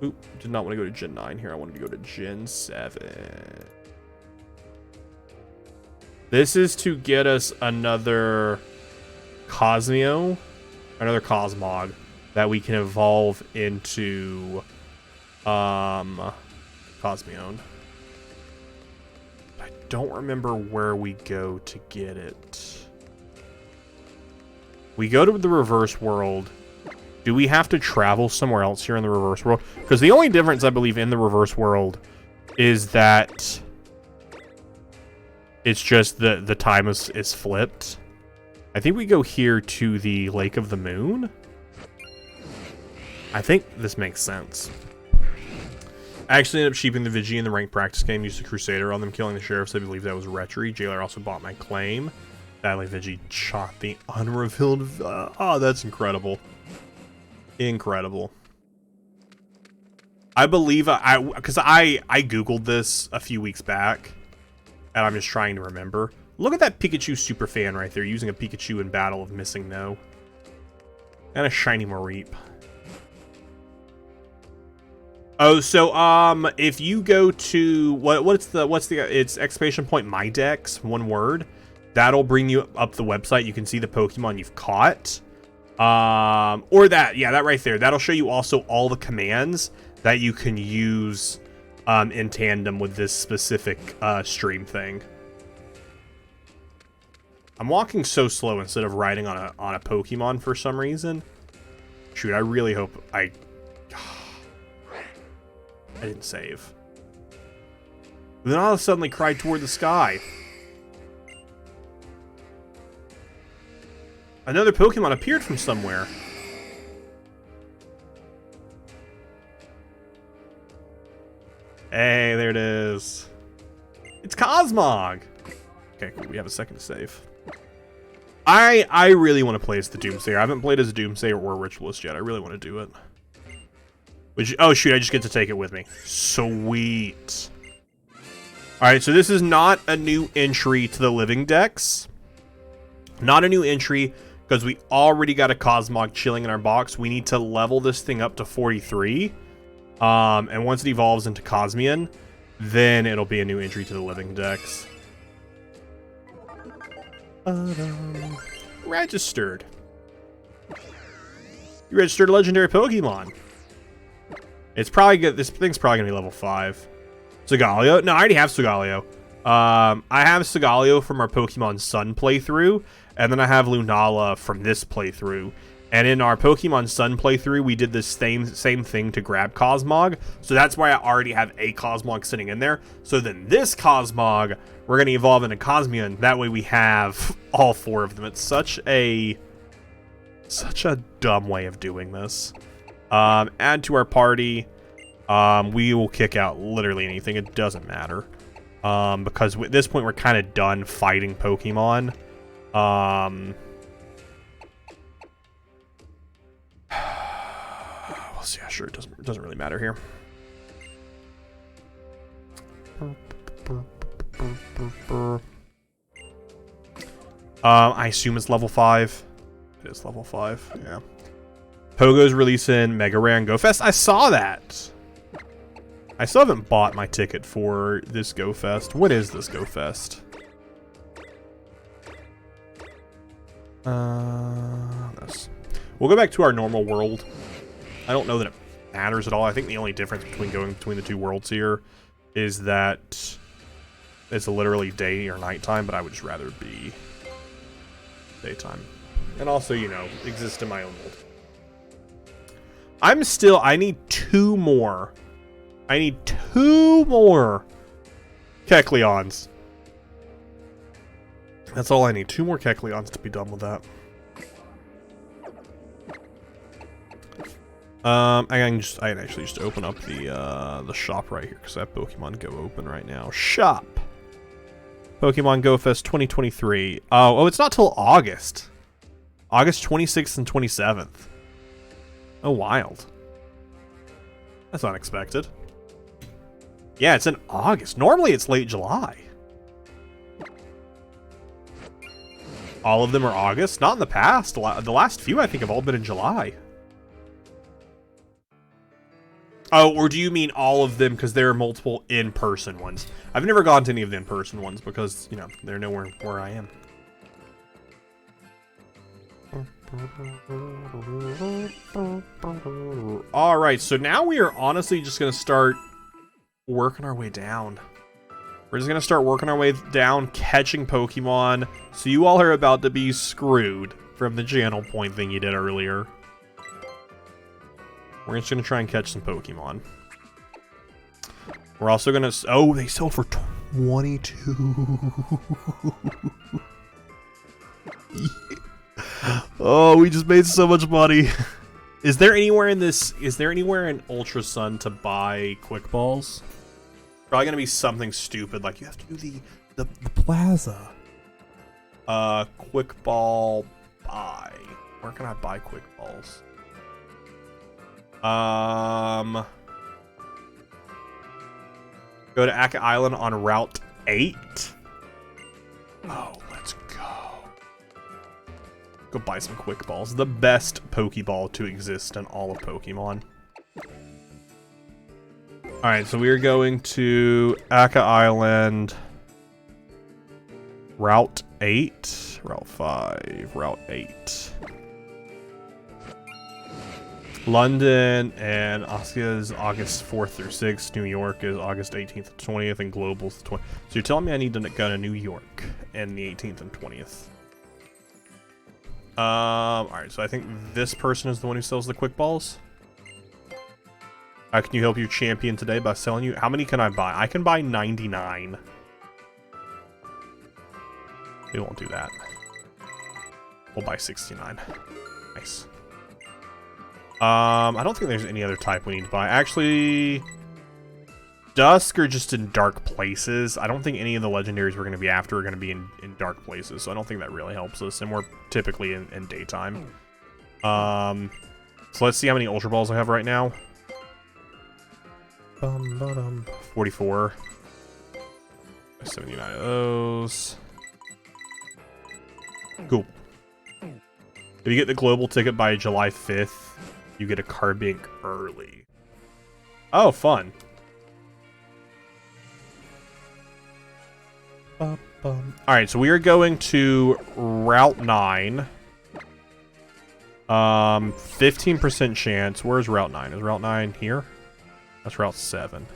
Speaker 1: Oop, did not want to go to Gen 9 here. I wanted to go to Gen 7. This is to get us another Cosmog that we can evolve into Cosmion. I don't remember where we go to get it. We go to the reverse world. Do we have to travel somewhere else here in the reverse world? Because the only difference, I believe, in the reverse world is that it's just the time is flipped. I think we go here to the Lake of the Moon. I think this makes sense. I actually ended up sheeping the Vigi in the ranked practice game, used a Crusader on them, killing the sheriffs. I believe that was Retry. Jailer also bought my claim. Sadly, Vigi shot the unrevealed... oh, that's incredible. Incredible. I believe because I googled this a few weeks back, and I'm just trying to remember. Look at that Pikachu super fan right there, using a Pikachu in battle of missing no, and a shiny Mareep. Oh, so if you go to it's exclamation point my decks, one word, that'll bring you up the website. You can see the Pokemon you've caught. Or that right there. That'll show you also all the commands that you can use in tandem with this specific stream thing. I'm walking so slow instead of riding on a Pokemon for some reason. Shoot, I really hope I didn't save. Then all of a sudden cried toward the sky. Another Pokemon appeared from somewhere. Hey, there it is. It's Cosmog. Okay, cool. We have a second to save. I really want to play as the Doomsayer. I haven't played as a Doomsayer or a Ritualist yet. I really want to do it. Which, oh shoot, I just get to take it with me. Sweet. Alright, so this is not a new entry to the living decks. Not a new entry, because we already got a Cosmog chilling in our box. We need to level this thing up to 43. And once it evolves into Cosmion, then it'll be a new entry to the living decks. Registered. You registered a legendary Pokemon. It's probably good. This thing's probably gonna be level 5. Sigaleo? No, I already have Sigaleo. I have Sigaleo from our Pokemon Sun playthrough, and then I have Lunala from this playthrough. And in our Pokemon Sun playthrough, we did this same thing to grab Cosmog, so that's why I already have a Cosmog sitting in there. So then this Cosmog, we're going to evolve into Cosmion. That way we have all 4 of them. It's such a dumb way of doing this. Add to our party. We will kick out literally anything. It doesn't matter. Because at this point, we're kind of done fighting Pokemon. Well, yeah, sure, it doesn't really matter here. I assume it's level 5. It is level 5, yeah. Pogo's releasing Mega Rare and Go Fest. I saw that. I still haven't bought my ticket for this Go Fest. What is this Go Fest? This. We'll go back to our normal world. I don't know that it matters at all. I think the only difference between going between the 2 worlds here is that it's literally day or nighttime, but I would just rather be daytime. And also, you know, exist in my own world. I need 2 more. I need 2 more Kecleons. That's all I need. 2 more Kecleons to be done with that. I can actually just open up the shop right here because I have Pokemon Go open right now. Shop. Pokemon Go Fest 2023. Oh, it's not till August. August 26th and 27th. Oh, wild. That's unexpected. Yeah, it's in August. Normally it's late July. All of them are August. Not in the past. The last few, I think, have all been in July. Oh, or do you mean all of them because there are multiple in-person ones? I've never gone to any of the in-person ones because, you know, they're nowhere where I am. Alright, so now we are honestly just going to start working our way down. We're just going to start working our way down, catching Pokemon. So you all are about to be screwed from the channel point thing you did earlier. We're just going to try and catch some Pokemon. We're also going to... Oh, they sell for 22. Oh, we just made so much money. Is there anywhere in this... Is there anywhere in Ultra Sun to buy Quick Balls? Probably going to be something stupid, like you have to do the plaza. Quick Ball buy. Where can I buy Quick Balls? Go to Aka Island on Route 8. Oh, let's go. Go buy some Quick Balls. The best Pokeball to exist in all of Pokemon. Alright, so we are going to Aka Island. Route 8. Route 5. Route 8. London and Osaka is August 4th through 6th. New York is August 18th to 20th. And Global's the 20th. So you're telling me I need to go to New York and the 18th and 20th. Alright, so I think this person is the one who sells the Quick Balls. Can you help your champion today by selling you? How many can I buy? I can buy 99. We won't do that. We'll buy 69. Nice. I don't think there's any other type we need to buy. Actually, Dusk are just in dark places. I don't think any of the legendaries we're going to be after are going to be in dark places, so I don't think that really helps us, and we're typically in daytime. So let's see how many Ultra Balls I have right now. 44. 79 of those. Cool. If you get the global ticket by July 5th, you get a Carbink early. Oh, fun. Alright, so we are going to Route 9. 15% chance. Where's Route 9? Is Route 9 here? That's Route 7.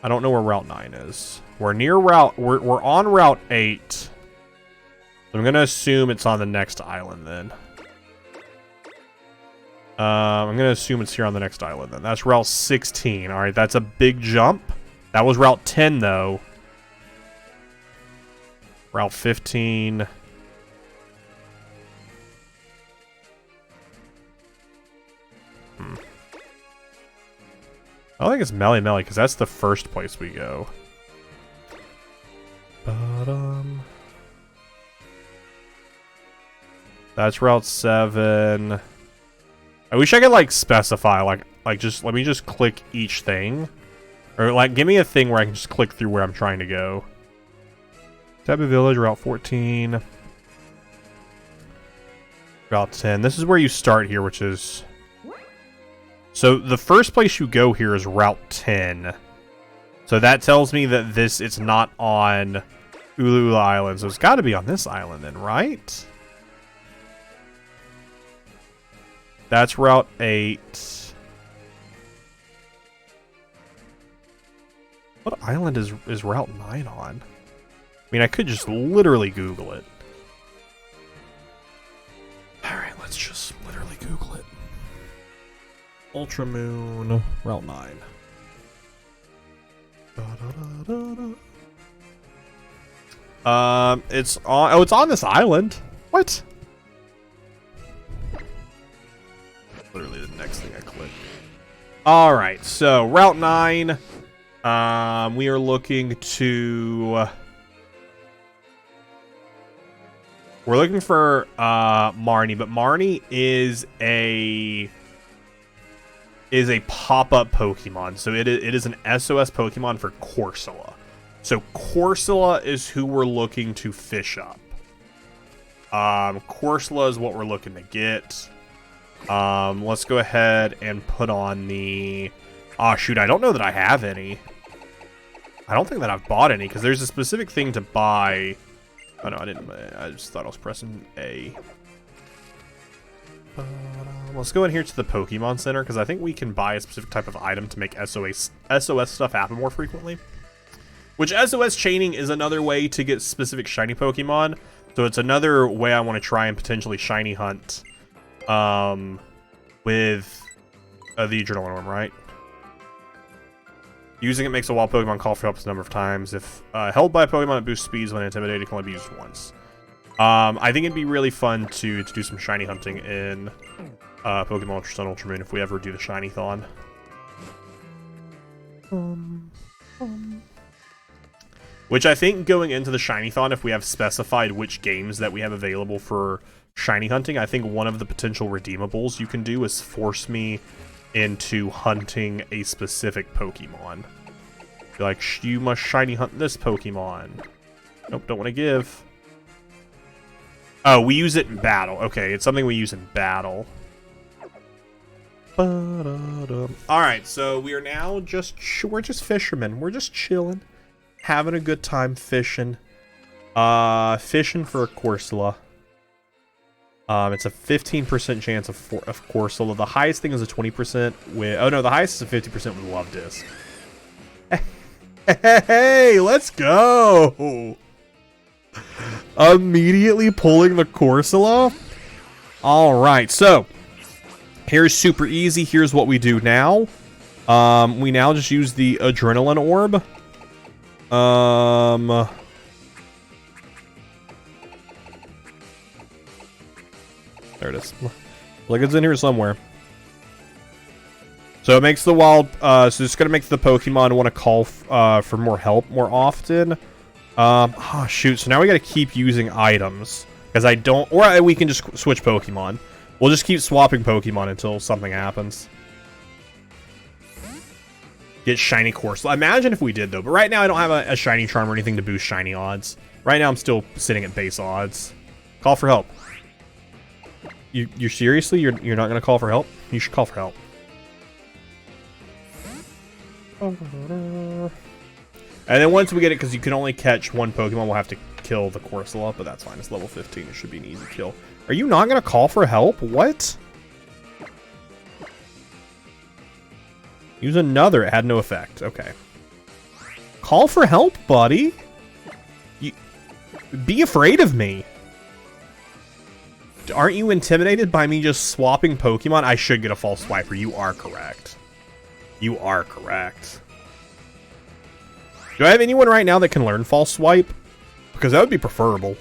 Speaker 1: I don't know where Route 9 is. We're near Route... We're on Route 8. So I'm going to assume it's on the next island, then. I'm going to assume it's here on the next island, then. That's Route 16. Alright, that's a big jump. That was Route 10, though. Route 15... I don't think it's Melly Melly, because that's the first place we go. That's Route 7. I wish I could, like, specify, like just, let me just click each thing. Or, like, give me a thing where I can just click through where I'm trying to go. Tabby Village, Route 14. Route 10. This is where you start here, which is... So, the first place you go here is Route 10. So, that tells me that it's not on Ulu Island. So, it's got to be on this island then, right? That's Route 8. What island is Route 9 on? I mean, I could just literally Google it. Alright, let's just literally Google it. Ultra Moon, Route 9. It's on... Oh, it's on this island. What? Literally the next thing I click. Alright, so Route 9. We are looking to... We're looking for Marnie, but Marnie is a pop-up Pokemon. So it is an SOS Pokemon for Corsola. So Corsola is who we're looking to fish up. Corsola is what we're looking to get. Let's go ahead and put on the... Oh, shoot, I don't know that I have any. I don't think that I've bought any, because there's a specific thing to buy. Oh, no, I didn't. I just thought I was pressing A. Let's go in here to the Pokemon Center, because I think we can buy a specific type of item to make SOS stuff happen more frequently. Which SOS chaining is another way to get specific shiny Pokemon. So it's another way I want to try and potentially shiny hunt with the Adrenaline Orb, right? Using it makes a wild Pokemon call for help a number of times. If held by a Pokemon, it boosts speeds when intimidated. It can only be used once. I think it'd be really fun to do some shiny hunting in Pokemon Ultra Sun, Ultra Moon if we ever do the Shiny-thon. Which I think going into the Shiny-thon, if we have specified which games that we have available for shiny hunting, I think one of the potential redeemables you can do is force me into hunting a specific Pokemon. Be like, you must shiny hunt this Pokemon. Nope, don't want to give. Oh, we use it in battle. Okay, it's something we use in battle. Alright, so we are now we're just fishermen. We're just chilling. Having a good time fishing. Fishing for a Corsola. It's a 15% chance of Corsola. The highest thing is a 20% with... Oh, no, the highest is a 50% with Love Disc. Hey, let's go! Immediately pulling the Corsola. Alright, so... Here's super easy. Here's what we do now. We now just use the Adrenaline Orb. There it is. Like it's in here somewhere. So it makes the wild... so it's going to make the Pokemon want to call for more help more often. Oh, shoot. So now we got to keep using items. Because I don't... Or we can just switch Pokemon. We'll just keep swapping Pokemon until something happens. Get shiny Corsola. Imagine if we did, though. But right now, I don't have a shiny charm or anything to boost shiny odds. Right now, I'm still sitting at base odds. Call for help. You're seriously? You're not going to call for help? You should call for help. And then once we get it, because you can only catch one Pokemon, we'll have to kill the Corsola. But that's fine. It's level 15. It should be an easy kill. Are you not going to call for help? What? Use another. It had no effect. Okay. Call for help, buddy. Be afraid of me. Aren't you intimidated by me just swapping Pokemon? I should get a False Swiper. You are correct. You are correct. Do I have anyone right now that can learn False Swipe? Because that would be preferable.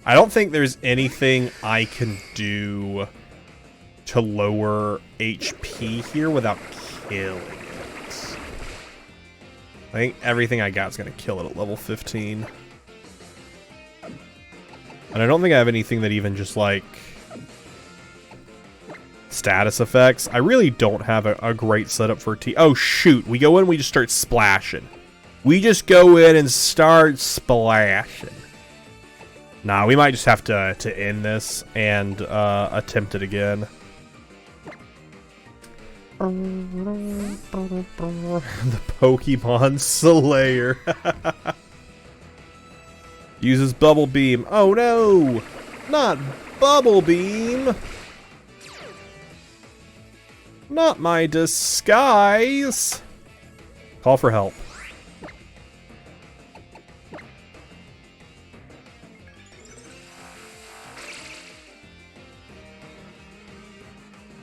Speaker 1: I don't think there's anything I can do to lower HP here without killing it. I think everything I got is going to kill it at level 15. And I don't think I have anything that even just, like, status effects. I really don't have a great setup for T. Oh, shoot. We go in, we just start splashing. We just go in and start splashing. Nah, we might just have to end this and attempt it again. The Pokemon Slayer. Uses Bubble Beam. Oh no! Not Bubble Beam! Not my disguise! Call for help.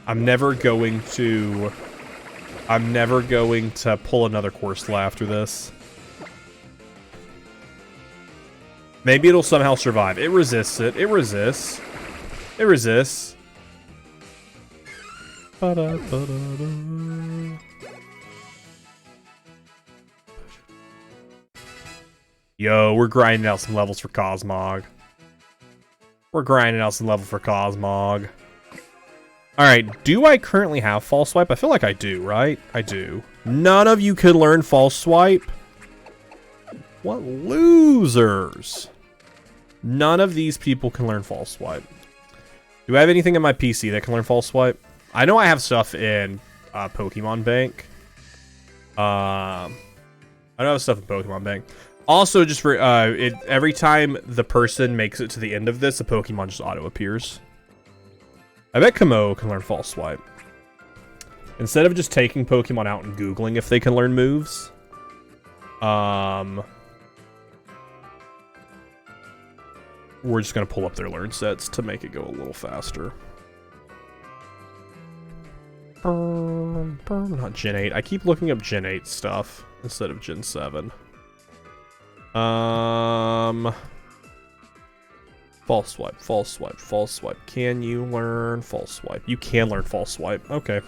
Speaker 1: I'm never going to pull another Corsola after this. Maybe it'll somehow survive. It resists it. It resists. It resists. Yo, we're grinding out some levels for Cosmog. We're grinding out some levels for Cosmog. Alright, do I currently have False Swipe? I feel like I do, right? I do. None of you could learn False Swipe? What losers. None of these people can learn False Swipe. Do I have anything in my PC that can learn False Swipe? I know I have stuff in Pokemon Bank. I don't have stuff in Pokemon Bank. Also, just for every time the person makes it to the end of this, a Pokemon just auto appears. I bet Kamo can learn False Swipe. Instead of just taking Pokemon out and Googling if they can learn moves. We're just gonna pull up their learn sets to make it go a little faster. Not Gen 8. I keep looking up Gen 8 stuff instead of Gen 7. False Swipe, False Swipe, False Swipe. Can you learn False Swipe? You can learn False Swipe. Okay.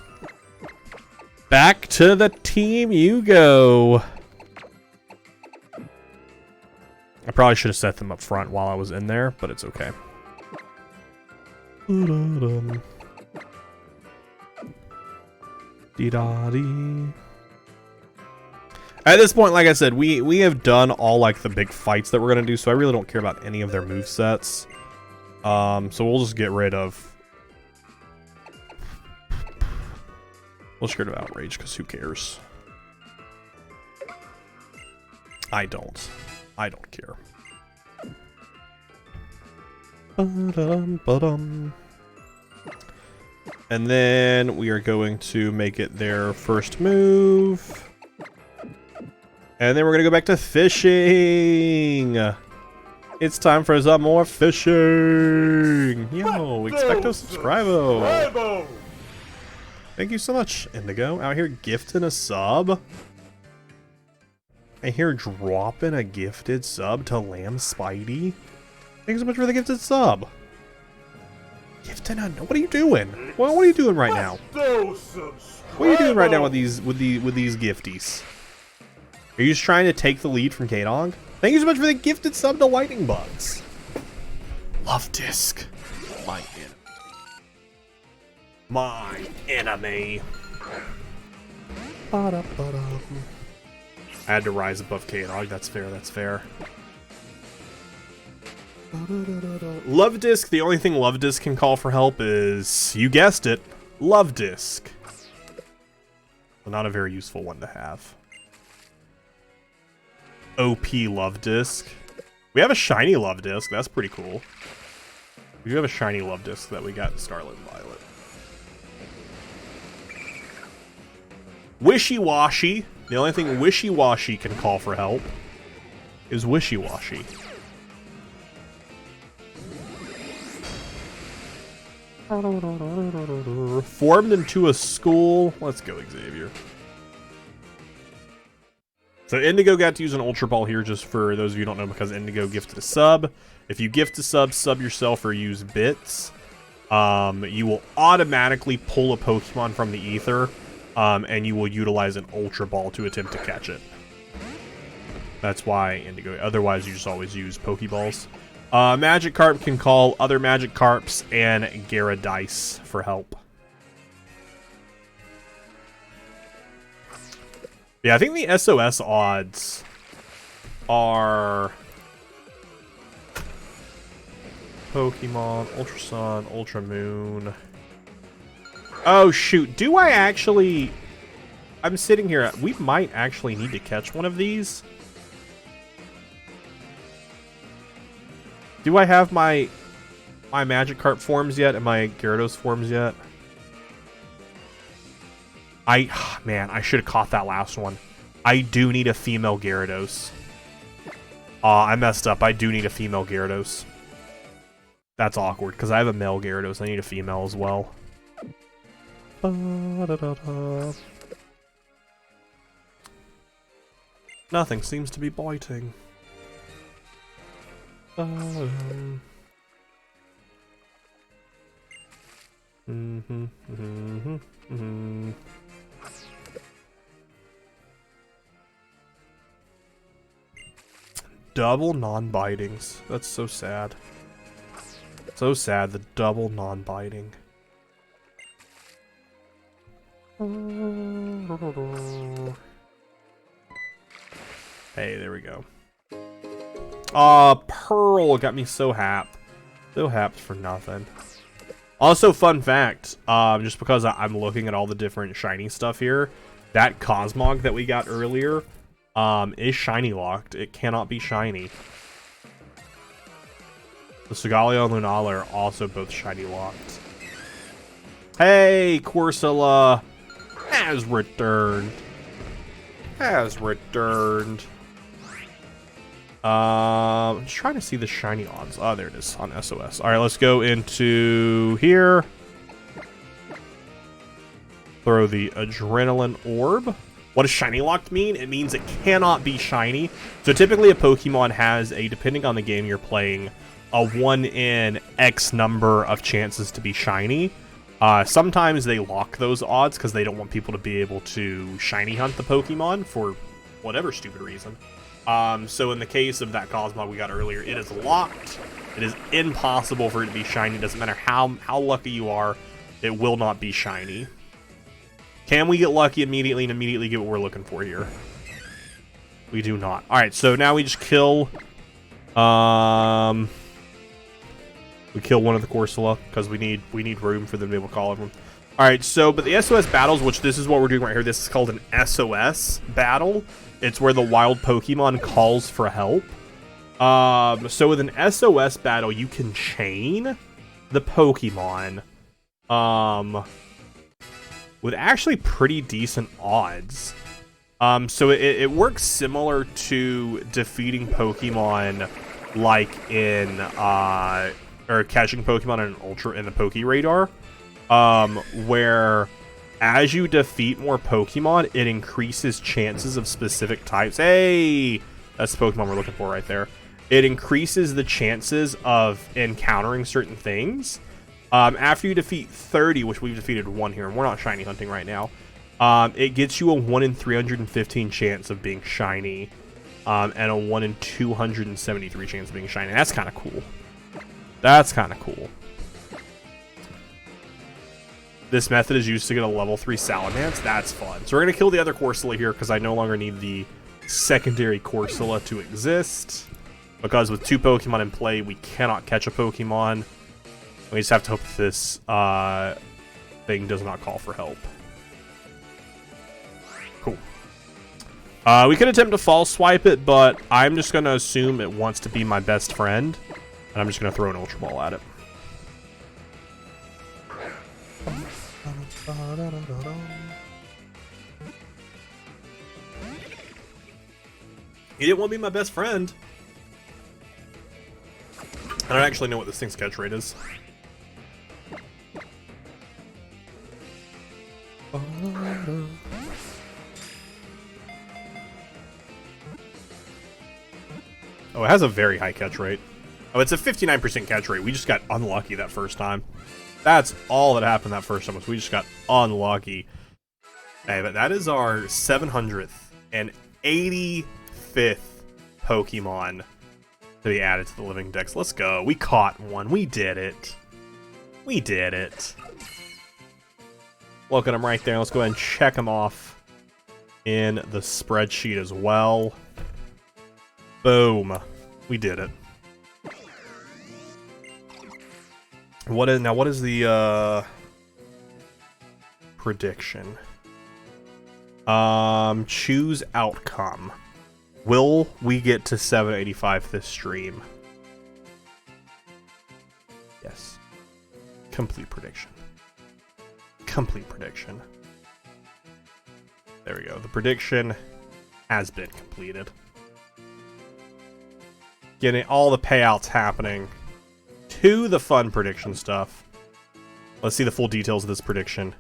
Speaker 1: Back to the team you go. I probably should have set them up front while I was in there, but it's okay. Dee-da-dee. At this point, like I said, we have done all like the big fights that we're gonna do, so I really don't care about any of their movesets. So we'll just get rid of. We'll just get rid of Outrage, because who cares? I don't care. And then we are going to make it their first move. And then we're going to go back to fishing. It's time for some more fishing. Yo, expecto subscribo. Thank you so much, Indigo. Out here gifting a sub. I hear dropping a gifted sub to Lamb Spidey. Thanks so much for the gifted sub. Gifting a... What are you doing? Well, what are you doing right now? What are you doing right now with these gifties? Are you just trying to take the lead from K-Dog? Thank you so much for the gifted sub to Lightning Bugs. Love Disc. My enemy. My enemy. I had to rise above K-Dog. That's fair, that's fair. Love Disc. The only thing Love Disc can call for help is, you guessed it, Love Disc. Well, not a very useful one to have. OP Love Disc. We have a shiny Love Disc. That's pretty cool. We do have a shiny Love Disc that we got in Scarlet and Violet. Wishy-Washy. The only thing Wishy-Washy can call for help is Wishy-Washy. Formed into a school. Let's go, Xavier. So Indigo got to use an Ultra Ball here, just for those of you who don't know, because Indigo gifted a sub. If you gift a sub yourself, or use bits, you will automatically pull a Pokemon from the ether, and you will utilize an Ultra Ball to attempt to catch it. That's why Indigo. Otherwise, you just always use Pokeballs. Magikarp can call other Magikarps and Gyarados for help. Yeah, I think the SOS odds are Pokemon, Ultra Sun, Ultra Moon. Oh, shoot. Do I actually... I'm sitting here. We might actually need to catch one of these. Do I have my Magikarp forms yet and my Gyarados forms yet? Man, I should have caught that last one. I do need a female Gyarados. I messed up. I do need a female Gyarados. That's awkward, because I have a male Gyarados. I need a female as well. Nothing seems to be biting. Double non-bitings. That's so sad. So sad, the double non-biting. Hey, there we go. Pearl got me so happed. So happed for nothing. Also, fun fact, just because I'm looking at all the different shiny stuff here, that Cosmog that we got earlier, is shiny locked. It cannot be shiny. The Segalia and Lunala are also both shiny locked. Hey, Corsola has returned. Has returned. I'm just trying to see the shiny odds. Oh, there it is on SOS. All right, let's go into here. Throw the Adrenaline Orb. What does shiny locked mean? It means it cannot be shiny. So typically a Pokemon has a, depending on the game you're playing, a 1 in X number of chances to be shiny. Sometimes they lock those odds because they don't want people to be able to shiny hunt the Pokemon for whatever stupid reason. So in the case of that Cosmog we got earlier, it is locked. It is impossible for it to be shiny. It doesn't matter how lucky you are, it will not be shiny. Can we get lucky immediately and immediately get what we're looking for here? We do not. All right, so now we just kill. We kill one of the Corsola because we need room for them to be able to call them. All right, so but the SOS battles, which this is what we're doing right here. This is called an SOS battle. It's where the wild Pokemon calls for help. So with an SOS battle, you can chain the Pokemon. With actually pretty decent odds. So it works similar to defeating Pokemon like in or catching Pokemon in the Poke Radar. Where as you defeat more Pokemon, it increases chances of specific types. Hey, that's the Pokemon we're looking for right there. It increases the chances of encountering certain things. After you defeat 30, which we've defeated 1 here, and we're not shiny hunting right now, it gets you a 1 in 315 chance of being shiny, and a 1 in 273 chance of being shiny. That's kind of cool. That's kind of cool. This method is used to get a level 3 Salamence. That's fun. So we're going to kill the other Corsola here because I no longer need the secondary Corsola to exist. Because with 2 Pokemon in play, we cannot catch a Pokemon. We just have to hope this thing does not call for help. Cool. We could attempt to false swipe it, but I'm just going to assume it wants to be my best friend. And I'm just going to throw an Ultra Ball at it. He didn't want to be my best friend. I don't actually know what this thing's catch rate is. Oh, it has a very high catch rate. Oh, it's a 59% catch rate. We just got unlucky that first time. That's all that happened that first time, was we just got unlucky. Hey, but that is our 785th Pokemon to be added to the living dex. Let's go. We caught one. We did it. We did it. Look at him right there. Let's go ahead and check him off in the spreadsheet as well. Boom. We did it. What is the prediction? Choose outcome. Will we get to 785 this stream? Yes. Complete prediction. Complete prediction. There we go. The prediction has been completed. Getting all the payouts happening to the fun prediction stuff. Let's see the full details of this prediction.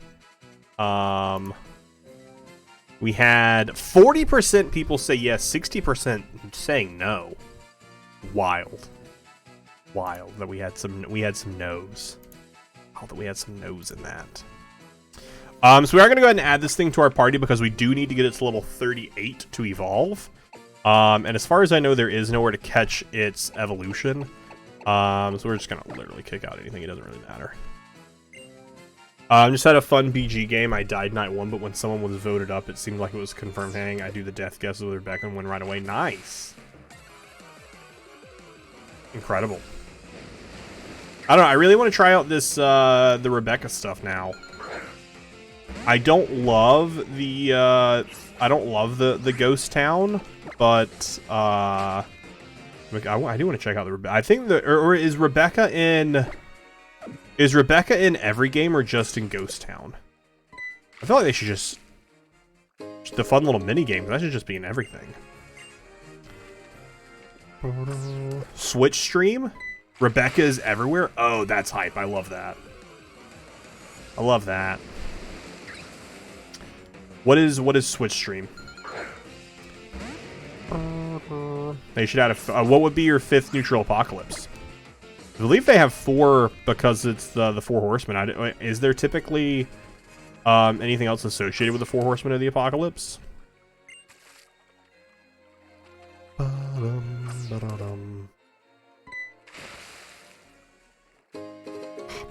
Speaker 1: We had 40% people say yes, 60% saying no. Wild. Wild that we had some no's. Oh, that we had some no's in that. So we are going to go ahead and add this thing to our party because we do need to get it to level 38 to evolve. And as far as I know, there is nowhere to catch its evolution. So we're just going to literally kick out anything. It doesn't really matter. Just had a fun BG game. I died night 1, but when someone was voted up, it seemed like it was confirmed hang. I do the death guesses with Rebecca and win right away. Nice. Incredible. I don't know. I really want to try out this the Rebecca stuff now. I don't love the the ghost town, but I do want to check out the Rebecca. I think or is Rebecca in every game or just in Ghost Town? I feel like they should just the fun little mini game. That should just be in everything. Switch stream? Rebecca is everywhere? Oh, that's hype. I love that. I love that. What is Switch stream? They should add a... what would be your 5th neutral apocalypse? I believe they have 4 because it's the 4 horsemen. Is there typically anything else associated with the 4 horsemen of the apocalypse?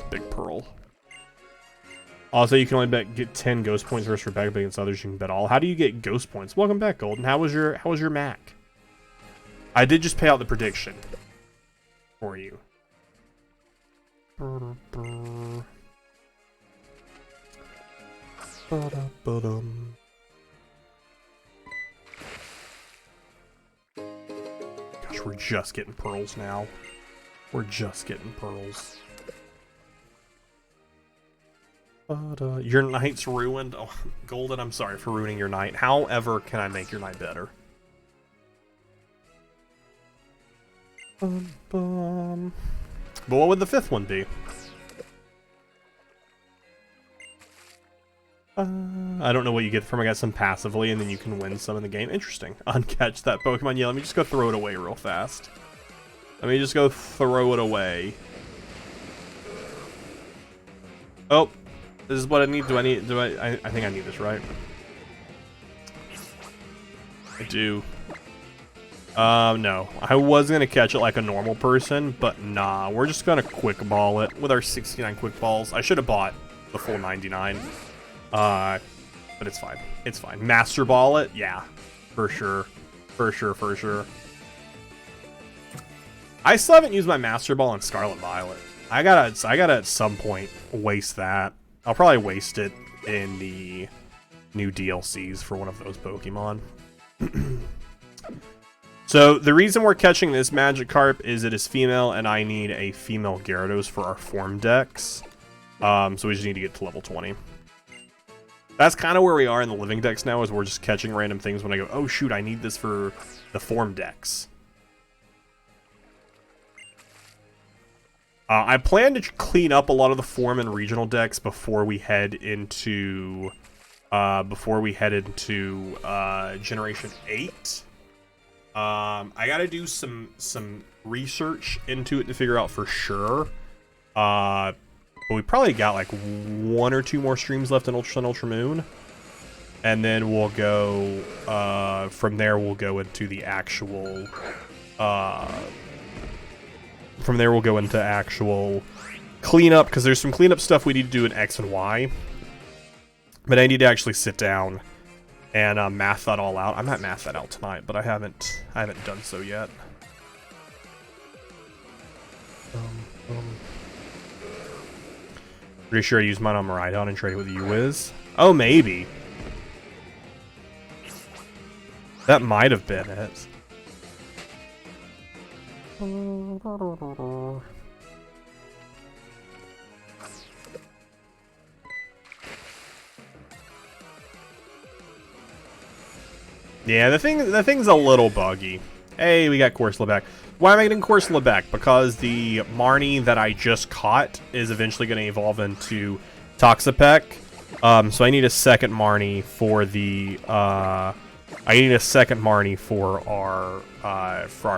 Speaker 1: Big Pearl. Also, you can only get 10 ghost points versus Rebecca, but against others you can bet all. How do you get ghost points? Welcome back, Golden. How was your Mac? I did just pay out the prediction for you. Gosh, we're just getting pearls now. We're just getting pearls. Your night's ruined. Oh, Golden, I'm sorry for ruining your night. However, can I make your night better? But what would the 5th one be? I don't know what you get from. I got some passively, and then you can win some in the game. Interesting. Uncatch that Pokemon. Yeah, let me just go throw it away real fast. Let me just go throw it away. Oh, this is what I need. I think I need this, right? I do. No. I was gonna catch it like a normal person, but nah. We're just gonna quick ball it with our 69 quick balls. I should have bought the full 99. But it's fine. It's fine. Master ball it? Yeah. For sure. For sure, for sure. I still haven't used my Master Ball on Scarlet Violet. I gotta at some point waste that. I'll probably waste it in the new DLCs for one of those Pokemon. So, the reason we're catching this Magikarp is it is female, and I need a female Gyarados for our form decks. So we just need to get to level 20. That's kind of where we are in the living decks now, is we're just catching random things when I go, oh shoot, I need this for the form decks. I plan to clean up a lot of the form and regional decks before we head into Generation 8. I gotta do some research into it to figure out for sure. But we probably got like 1 or 2 more streams left in Ultra Sun, Ultra Moon. And then we'll go, from there we'll go into the actual, from there we'll go into actual cleanup, because there's some cleanup stuff we need to do in X and Y. But I need to actually sit down and math that all out. I might math that out tonight, but I haven't done so yet. Pretty sure I used mine on Miraidon and traded with UWiz. Oh, maybe. That might have been it. Yeah, the thing's a little buggy. Hey, we got Corsola back. Why am I getting Corsola back? Because the Marnie that I just caught is eventually going to evolve into Toxapeck. So I need a second Marnie for the our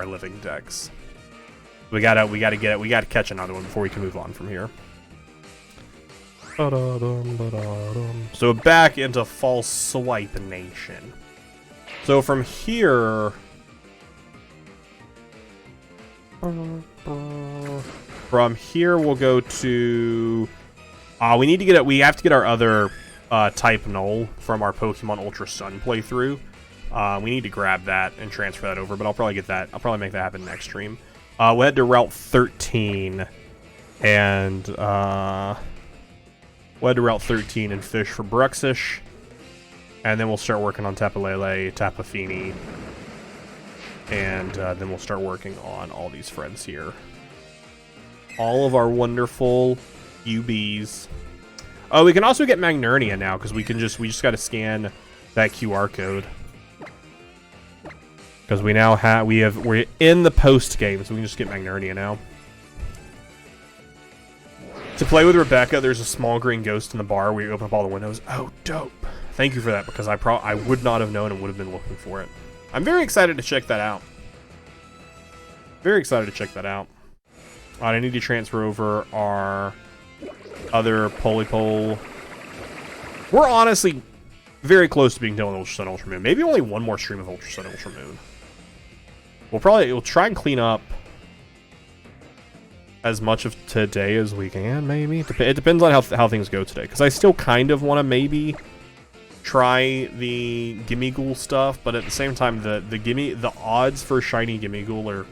Speaker 1: living decks. We gotta catch another one before we can move on from here. So back into False Swipe Nation. So from here, we'll go to. We have to get our other type null from our Pokemon Ultra Sun playthrough. We need to grab that and transfer that over, but I'll probably get that. I'll probably make that happen next stream. We'll head to Route 13, and we'll head to Route 13 and fish for Bruxish, and then we'll start working on Tapu Lele, Tapu Fini, and then we'll start working on all these friends here. All of our wonderful UBs. Oh, we can also get Magnernia now, because we just got to scan that QR code. Because we now we're in the post game, so we can just get Magnernia now. To play with Rebecca, there's a small green ghost in the bar where you open up all the windows. Oh, dope. Thank you for that, because I would not have known and would have been looking for it. I'm very excited to check that out. Very excited to check that out. I need to transfer over our other Polypole. We're honestly very close to being done with Ultra Sun, Ultra Moon. Maybe only one more stream of Ultra Sun, Ultra Moon. We'll try and clean up as much of today as we can, maybe. It depends on how things go today, because I still kind of want to maybe try the Gimmighoul stuff, but at the same time, the odds for shiny Gimmighoul are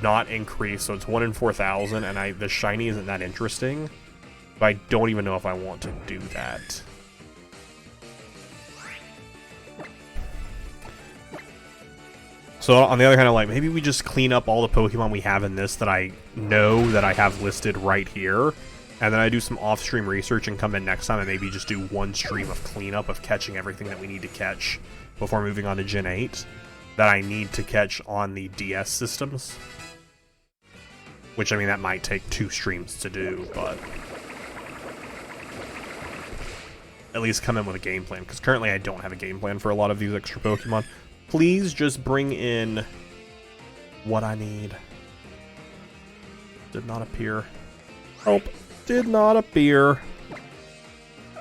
Speaker 1: not increased, so it's 1 in 4,000, and the shiny isn't that interesting. But I don't even know if I want to do that. So on the other hand, I'm like, maybe we just clean up all the Pokemon we have in this that I know that I have listed right here. And then I do some off-stream research and come in next time and maybe just do one stream of cleanup of catching everything that we need to catch before moving on to Gen 8 that I need to catch on the DS systems. Which, I mean, that might take 2 streams to do, but at least come in with a game plan, because currently I don't have a game plan for a lot of these extra Pokemon. Please just bring in what I need. Did not appear. Help. Did not appear.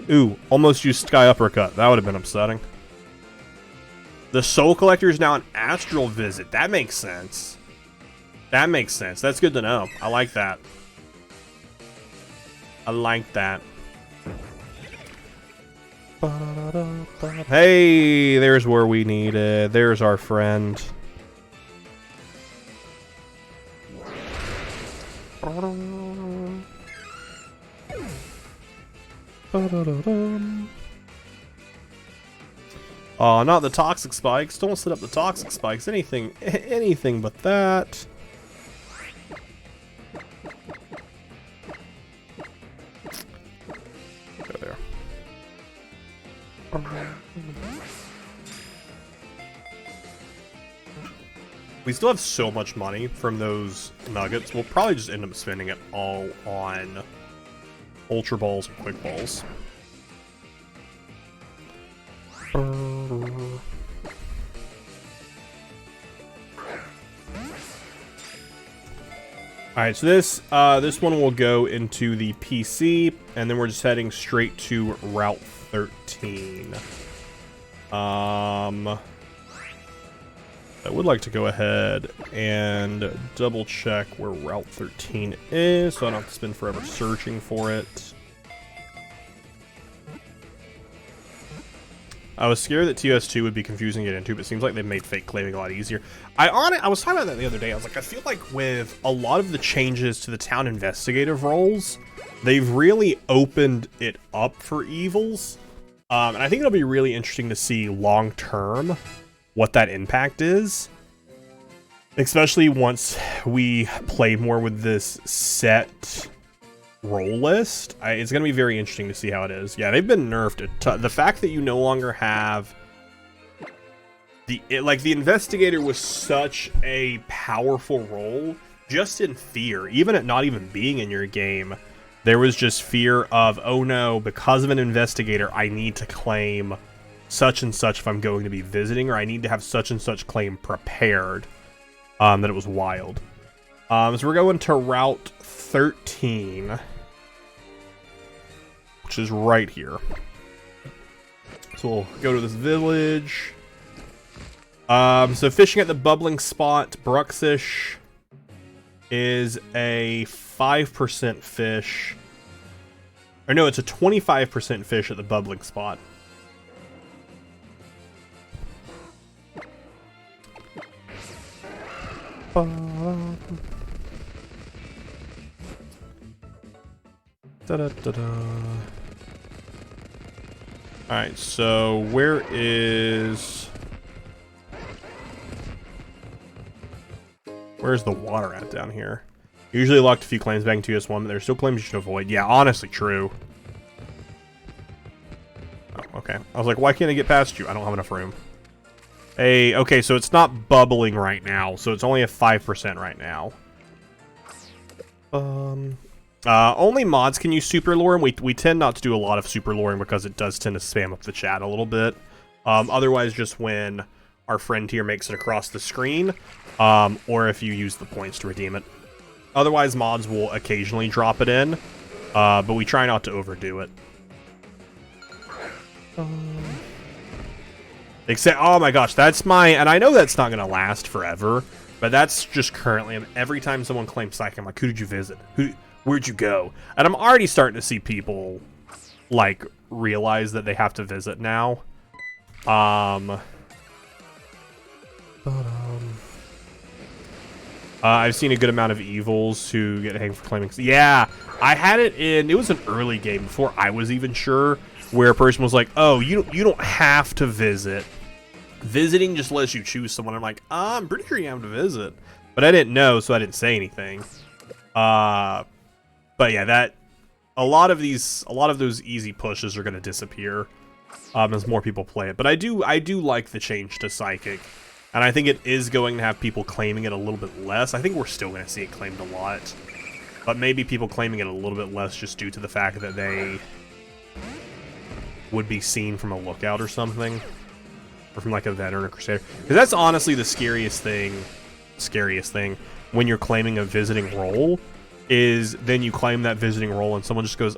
Speaker 1: Ooh, almost used Sky Uppercut. That would have been upsetting. The Soul Collector is now an Astral Visit. That makes sense. That makes sense. That's good to know. I like that. I like that. Hey, there's where we need it. There's our friend. Oh, not the toxic spikes. Don't set up the toxic spikes. Anything but that. Go there. We still have so much money from those nuggets. We'll probably just end up spending it all on Ultra Balls and Quick Balls. Alright, so this one will go into the PC, and then we're just heading straight to Route 13. I would like to go ahead and double check where Route 13 is, so I don't have to spend forever searching for it. I was scared that TOS2 would be confusing to get into, but it seems like they've made fake claiming a lot easier. I was talking about that the other day. I was like, I feel like with a lot of the changes to the town investigative roles, they've really opened it up for evils. And I think it'll be really interesting to see long-term what that impact is. Especially once we play more with this set role list. It's going to be very interesting to see how it is. Yeah, they've been nerfed. The fact that you no longer have the investigator was such a powerful role just in fear, even at not even being in your game. There was just fear of, oh no, because of an investigator, I need to claim such and such if I'm going to be visiting, or I need to have such and such claim prepared. That it was wild. So we're going to Route 13, which is right here. So we'll go to this village. So fishing at the bubbling spot, Bruxish is a 5% fish. Or no, it's a 25% fish at the bubbling spot. Alright, so where's the water at down here? Usually locked a few claims back into US1, but there's still claims you should avoid. Yeah, honestly, true. Oh, okay. I was like, why can't I get past you? I don't have enough room. Hey, okay, so it's not bubbling right now, so it's only at 5% right now. Only mods can use super lure, and we tend not to do a lot of super luring because it does tend to spam up the chat a little bit. Otherwise, just when our friend here makes it across the screen, or if you use the points to redeem it. Otherwise, mods will occasionally drop it in, but we try not to overdo it. Except, oh my gosh, that's my, and I know that's not going to last forever, but that's just currently, every time someone claims Psychic, I'm like, who did you visit? Where'd you go? And I'm already starting to see people, like, realize that they have to visit now. I've seen a good amount of evils who get hanged for claiming. Yeah, I had it in, it was an early game before I was even sure, where a person was like, oh, you don't have to visit. Visiting just lets you choose someone. I'm like, I'm pretty sure you have to visit. But I didn't know, so I didn't say anything. But yeah, a lot of those easy pushes are gonna disappear as more people play it. But I do like the change to Psychic. And I think it is going to have people claiming it a little bit less. I think we're still going to see it claimed a lot. But maybe people claiming it a little bit less just due to the fact that they would be seen from a lookout or something. Or from like a veteran or crusader. Because that's honestly the scariest thing when you're claiming a visiting role, is then you claim that visiting role and someone just goes,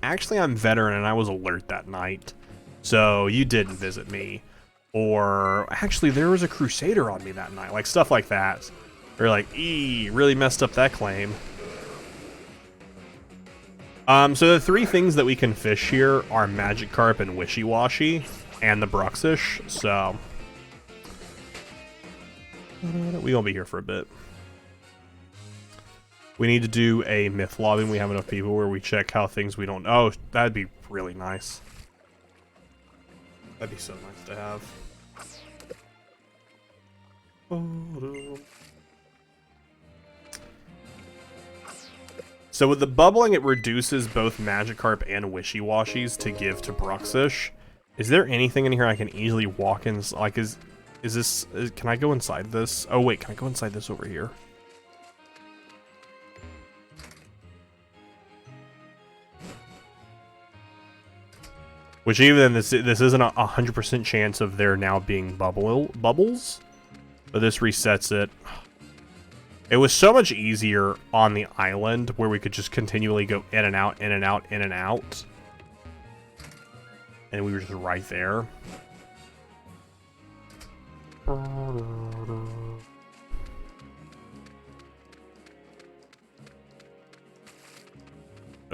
Speaker 1: actually I'm veteran and I was alert that night. So you didn't visit me. Or, actually, there was a crusader on me that night. Like, stuff like that. They're like, really messed up that claim. So the three things that we can fish here are Magikarp and Wishy-Washy, and the Bruxish, so... we won't be here for a bit. We need to do a myth lobby when we have enough people where we check how things we don't... Oh, that'd be really nice. That'd be so nice to have. So with the bubbling, it reduces both Magikarp and Wishy-Washies to give to Bruxish. Is there anything in here I can easily walk in? Like, can I go inside this? Oh wait, can I go inside this over here? Which even this isn't a 100% chance of there now being bubbles. But this resets it. It was so much easier on the island where we could just continually go in and out, in and out, in and out. And we were just right there. No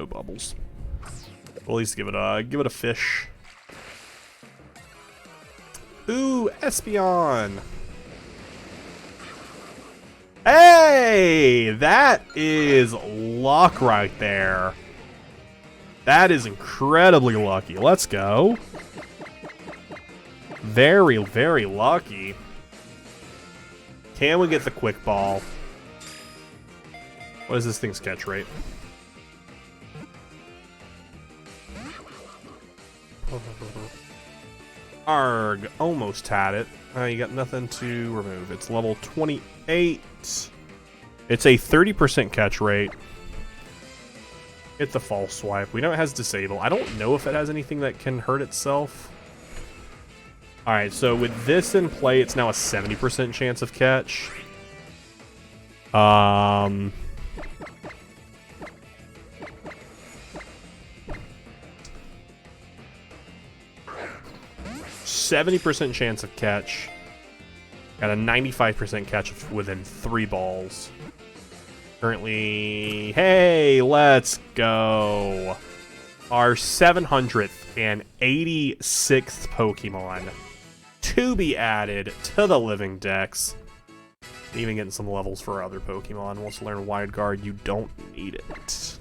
Speaker 1: bubbles. We'll at least give it a fish. Ooh, Espeon. Hey, that is luck right there. That is incredibly lucky. Let's go. Very, very lucky. Can we get the quick ball? What is this thing's catch rate? Arg, almost had it. You got nothing to remove. It's level 28. It's a 30% catch rate. Hit the false swipe. We know it has disable. I don't know if it has anything that can hurt itself. Alright, so with this in play, it's now a 70% chance of catch. 70% chance of catch. Got a 95% catch within 3 balls. Currently, hey, let's go. Our 786th Pokemon to be added to the living dex. Even getting some levels for other Pokemon. Wants to learn Wide Guard, you don't need it.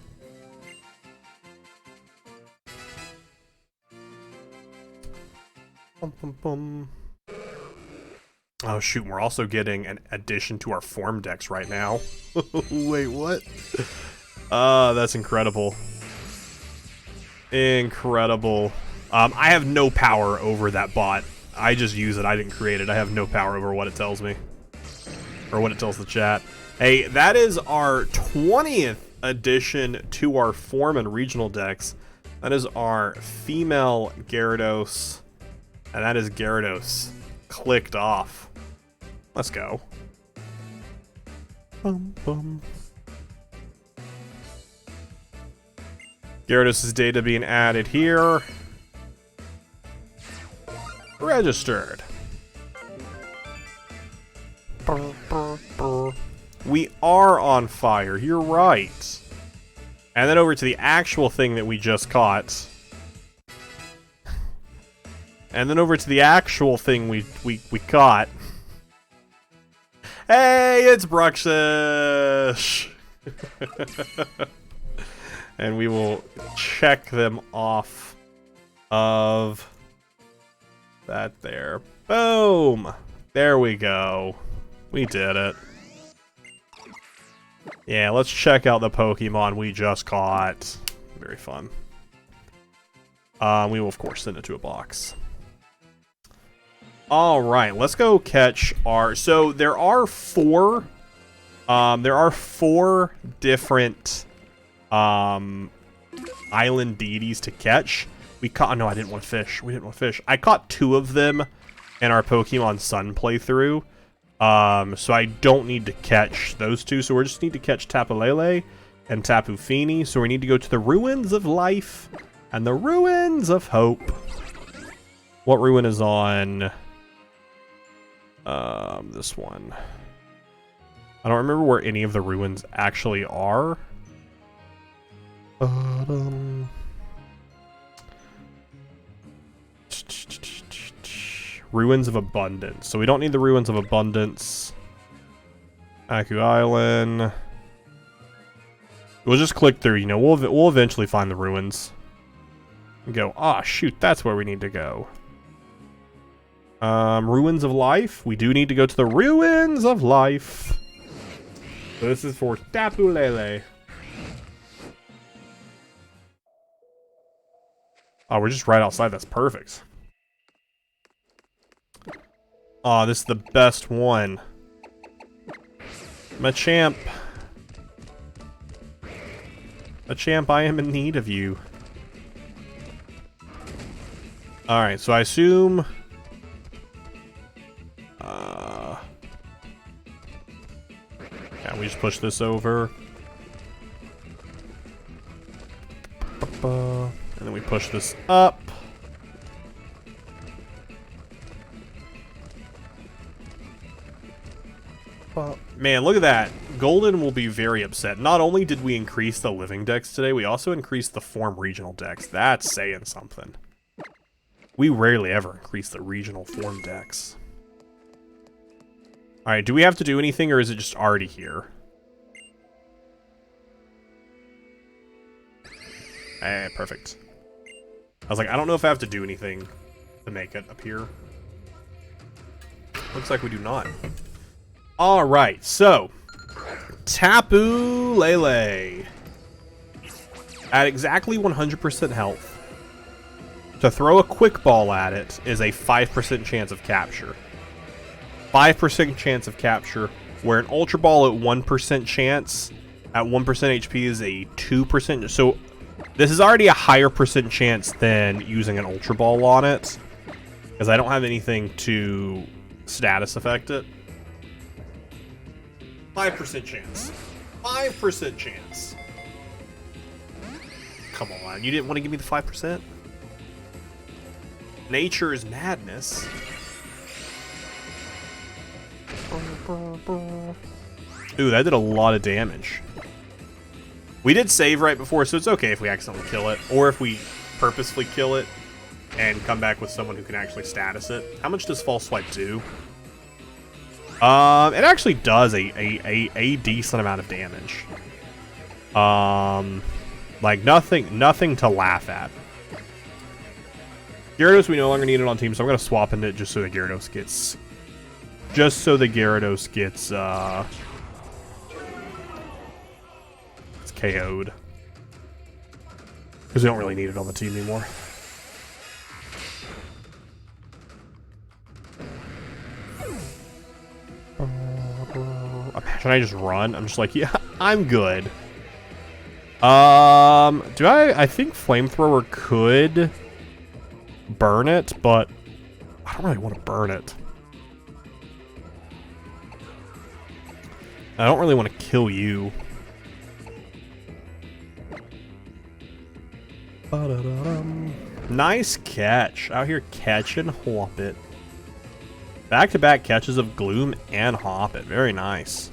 Speaker 1: Bum, bum, bum. Oh shoot, we're also getting an addition to our form decks right now. Wait, what? That's incredible. Incredible. I have no power over that bot. I just use it. I didn't create it. I have no power over what it tells me. Or what it tells the chat. Hey, that is our 20th addition to our form and regional decks. That is our female Gyarados. And that is Gyarados clicked off. Let's go. Bum, bum. Gyarados' data being added here. Registered. We are on fire. You're right. And then over to the actual thing that we just caught. And then over to the actual thing we caught. Hey, it's Bruxish! And we will check them off of that there. Boom! There we go. We did it. Yeah, let's check out the Pokemon we just caught. Very fun. We will, of course, send it to a box. Alright, let's go catch our... So, there are four different island deities to catch. We caught... No, I didn't want fish. We didn't want fish. I caught 2 of them in our Pokemon Sun playthrough. So I don't need to catch those 2. So we just need to catch Tapu Lele and Tapu Fini. So we need to go to the Ruins of Life and the Ruins of Hope. What ruin is on... this one. I don't remember where any of the ruins actually are. Ruins of Abundance. So we don't need the Ruins of Abundance. Aku Island. We'll just click through, you know, we'll eventually find the ruins. And go, ah, shoot, that's where we need to go. Ruins of Life. We do need to go to the Ruins of Life. So this is for Tapu Lele. Oh, we're just right outside. That's perfect. Oh, this is the best one. Machamp. Machamp, I am in need of you. Alright, so I assume... yeah, we just push this over. And then we push this up. Man, look at that. Golden will be very upset. Not only did we increase the living dex today, we also increased the form regional dex. That's saying something. We rarely ever increase the regional form dex. Alright, do we have to do anything, or is it just already here? Eh, perfect. I was like, I don't know if I have to do anything to make it appear. Looks like we do not. Alright, so Tapu Lele at exactly 100% health. To throw a quick ball at it is a 5% chance of capture. 5% chance of capture, where an Ultra Ball at 1% chance at 1% HP is a 2%. So this is already a higher percent chance than using an Ultra Ball on it, because I don't have anything to status affect it. 5% chance. 5% chance. Come on, you didn't want to give me the 5%? Nature is madness. Ooh, that did a lot of damage. We did save right before, so it's okay if we accidentally kill it, or if we purposefully kill it and come back with someone who can actually status it. How much does False Swipe do? It actually does a decent amount of damage. Like nothing to laugh at. Gyarados we no longer need it on team, so I'm gonna swap into it just so the Gyarados gets... Just so the Gyarados gets, it's KO'd. Because we don't really need it on the team anymore. Imagine I just run. I'm just like, yeah, I'm good. I think Flamethrower could burn it, but I don't really want to burn it. I don't really want to kill you. Nice catch. Out here catching Hoppit. Back-to-back catches of Gloom and Hoppit. Very nice.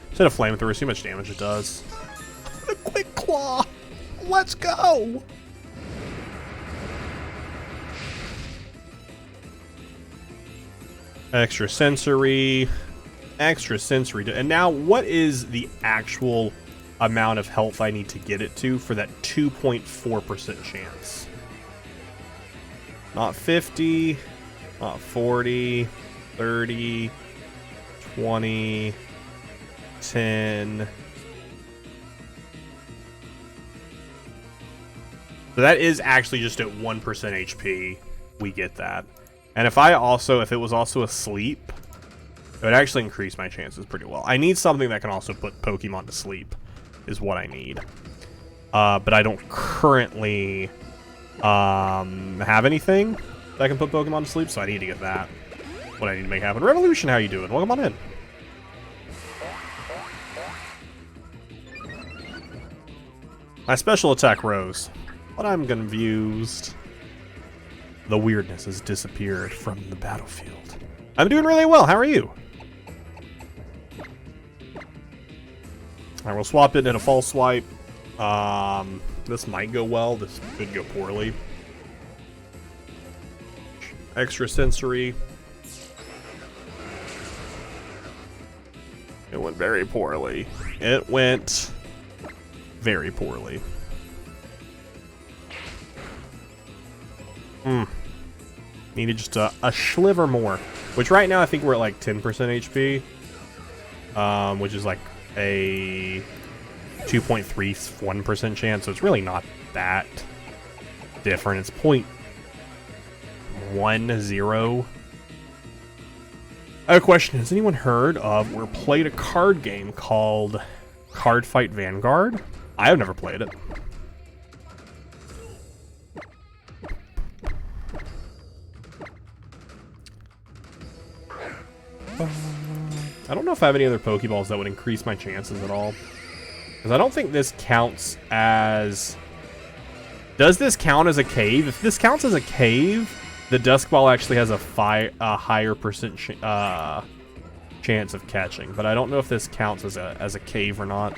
Speaker 1: Instead of Flamethrower, see how much damage it does. A quick claw. Let's go. Extra sensory. Extra sensory. And now, what is the actual amount of health I need to get it to for that 2.4% chance? Not 50, not 40, 30, 20, 10. So that is actually just at 1% HP. We get that. And if it was also asleep, it would actually increase my chances pretty well. I need something that can also put Pokemon to sleep, is what I need. But I don't currently have anything that can put Pokemon to sleep, so I need to get that. What I need to make happen. Revolution, how you doing? Welcome on in. My special attack rose, but I'm confused. The weirdness has disappeared from the battlefield. I'm doing really well. How are you? I will swap it in a false swipe. This might go well. This could go poorly. Extra sensory. It went very poorly. It went very poorly. Needed just a sliver more. Which right now I think we're at like 10% HP. Which is like a 2.31% chance. So it's really not that different. It's 0.10. I have a question. Has anyone heard of or played a card game called Card Fight Vanguard? I have never played it. I don't know if I have any other Pokeballs that would increase my chances at all. Because I don't think this counts as... Does this count as a cave? If this counts as a cave, the Dusk Ball actually has a higher percent chance of catching. But I don't know if this counts as a cave or not.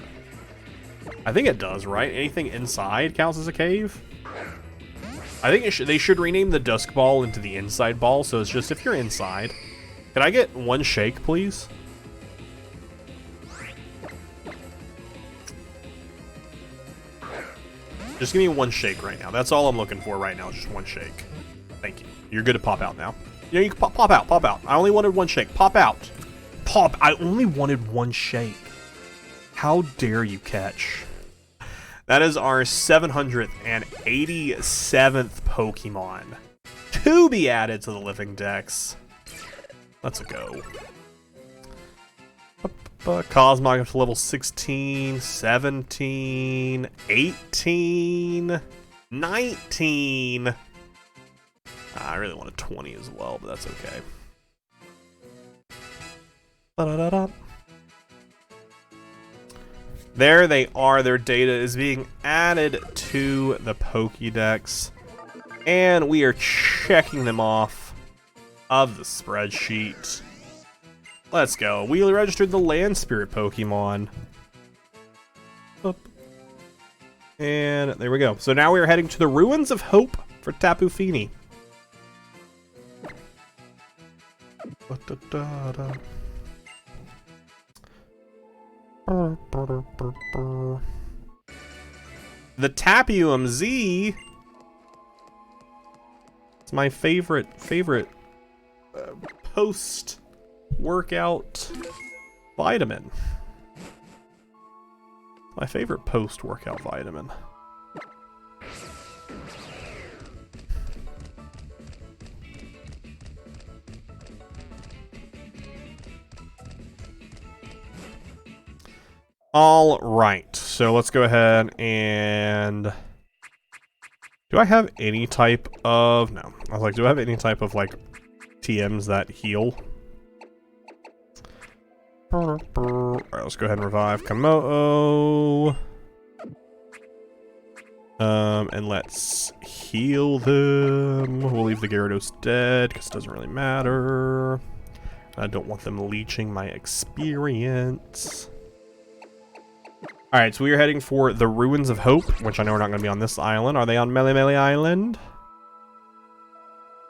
Speaker 1: I think it does, right? Anything inside counts as a cave? I think they should rename the Dusk Ball into the Inside Ball, so it's just if you're inside. Can I get one shake, please? Just give me one shake right now. That's all I'm looking for right now, is just one shake. Thank you. You're good to pop out now. Yeah, you can pop out, pop out. I only wanted one shake. Pop out. Pop. I only wanted one shake. How dare you catch? That is our 787th Pokemon to be added to the living dex. Let's go. Cosmog up to level 16, 17, 18, 19. I really want a 20 as well, but that's okay. Ba-da-da-da. There they are. Their data is being added to the Pokédex. And we are checking them off of the spreadsheet. Let's go. We registered the Land Spirit Pokemon. Up. And there we go. So now we are heading to the Ruins of Hope for Tapu Fini. The Tapu Z It's my favorite post-workout vitamin. My favorite post-workout vitamin. All right, so let's go ahead and... Do I have any type of... No. I was like, do I have any type of, like, TMs that heal? Alright, let's go ahead and revive Komodo. And let's heal them. We'll leave the Gyarados dead, because it doesn't really matter. I don't want them leeching my experience. Alright, so we are heading for the Ruins of Hope, which I know are not going to be on this island. Are they on Mele Mele Island?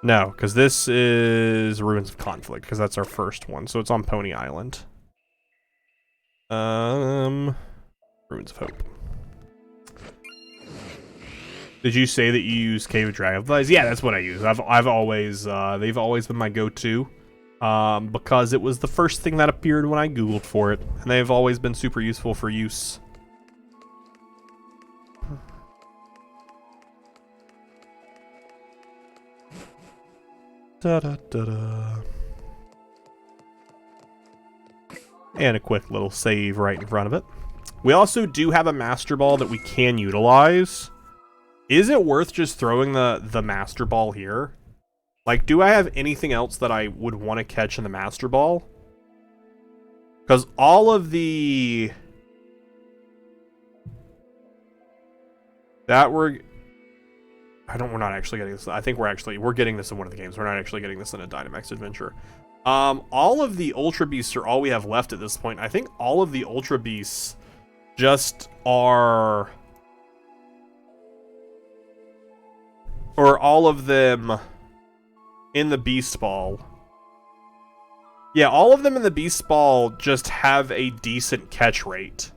Speaker 1: No, because this is Ruins of Conflict, because that's our first one. So it's on Pony Island. Ruins of Hope. Did you say that you use Cave of Dragonflies? Yeah, that's what I use. I've always, they've always been my go-to. Because it was the first thing that appeared when I Googled for it. And they've always been super useful for use. Da-da-da-da. And a quick little save right in front of it. We also do have a Master Ball that we can utilize. Is it worth just throwing the Master Ball here? Like, do I have anything else that I would want to catch in the Master Ball? Because all of the... That we're not actually getting this. I think we're getting this in one of the games. We're not actually getting this in a Dynamax Adventure. All of the Ultra Beasts are all we have left at this point. I think all of the Ultra Beasts just are... Or all of them in the Beast Ball. Yeah, all of them in the Beast Ball just have a decent catch rate.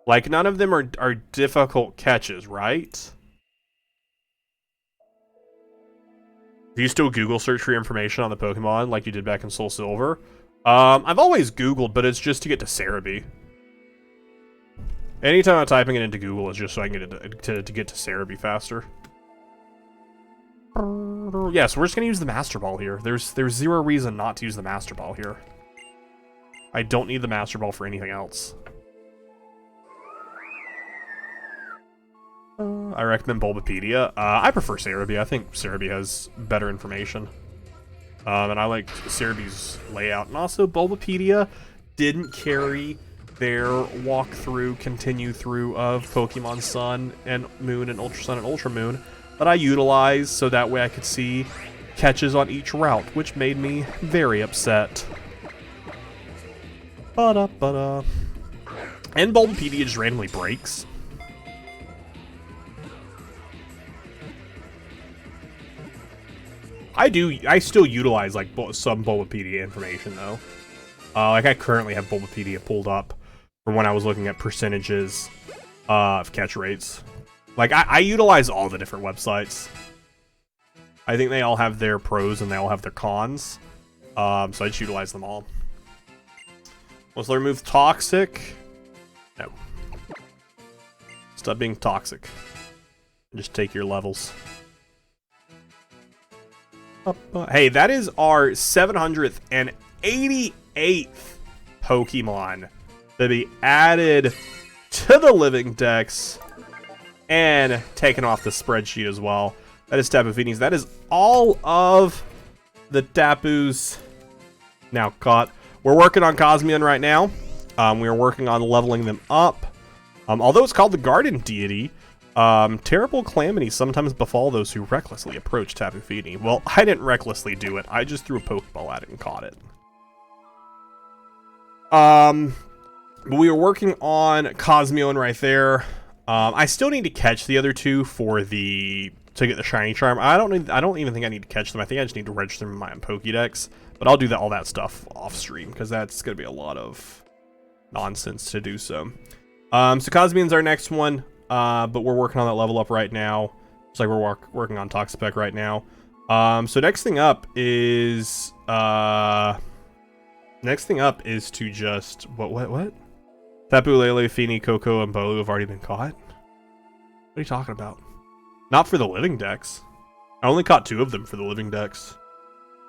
Speaker 1: Like, none of them are difficult catches, right? Do you still Google search for information on the Pokemon like you did back in Soul Silver? I've always Googled, but it's just to get to Cerebi. Anytime I'm typing it into Google, it's just so I can get to get to Cerebi faster. Yeah, so we're just gonna use the Master Ball here. There's zero reason not to use the Master Ball here. I don't need the Master Ball for anything else. I recommend Bulbapedia. I prefer Cerebi. I think Cerebi has better information. And I like Cerebi's layout. And also, Bulbapedia didn't carry their walkthrough, continue through of Pokemon Sun and Moon and Ultra Sun and Ultra Moon that I utilized so that way I could see catches on each route, which made me very upset. And Bulbapedia just randomly breaks. I still utilize, like, some Bulbapedia information, though. Like, I currently have Bulbapedia pulled up from when I was looking at percentages of catch rates. Like, I utilize all the different websites. I think they all have their pros and they all have their cons. So I just utilize them all. Was there remove toxic? No. Stop being toxic. Just take your levels. Hey, that is our 788th Pokemon to be added to the Living Dex and taken off the spreadsheet as well. That is Tapu Finis. That is all of the Tapus now caught. We're working on Cosmian right now. We are working on leveling them up. Although it's called the Garden Deity, terrible calamities sometimes befall those who recklessly approach Tapu Fini. Well, I didn't recklessly do it. I just threw a Pokeball at it and caught it. But we are working on Cosmion right there. I still need to catch the other two to get the shiny charm. I don't even think I need to catch them. I think I just need to register them in my own Pokédex. But I'll do all that stuff off stream because that's gonna be a lot of nonsense to do so. So Cosmion's our next one. But we're working on that level up right now. It's like we're working on Toxapex right now. So next thing up is to just what? Tapu Lele, Fini, Coco, and Bolu have already been caught? What are you talking about? Not for the living decks. I only caught 2 of them for the living decks.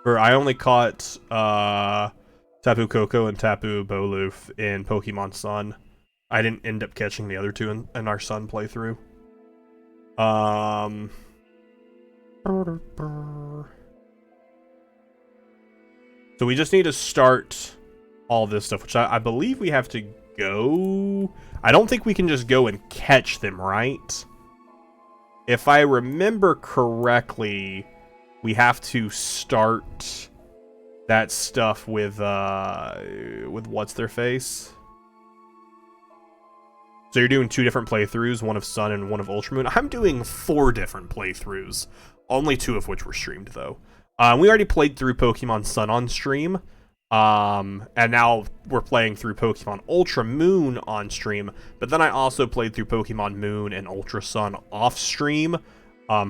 Speaker 1: Or I only caught Tapu Koko and Tapu Bolu in Pokemon Sun. I didn't end up catching the other 2 in our Sun playthrough. So we just need to start all this stuff, which I believe we have to go. I don't think we can just go and catch them, right? If I remember correctly, we have to start that stuff with what's their face. So you're doing 2 different playthroughs, one of Sun and one of Ultramoon. I'm doing 4 different playthroughs, only 2 of which were streamed though. We already played through Pokemon Sun on stream, and now we're playing through Pokemon Ultra Moon on stream. But then I also played through Pokemon Moon and Ultra Sun off stream,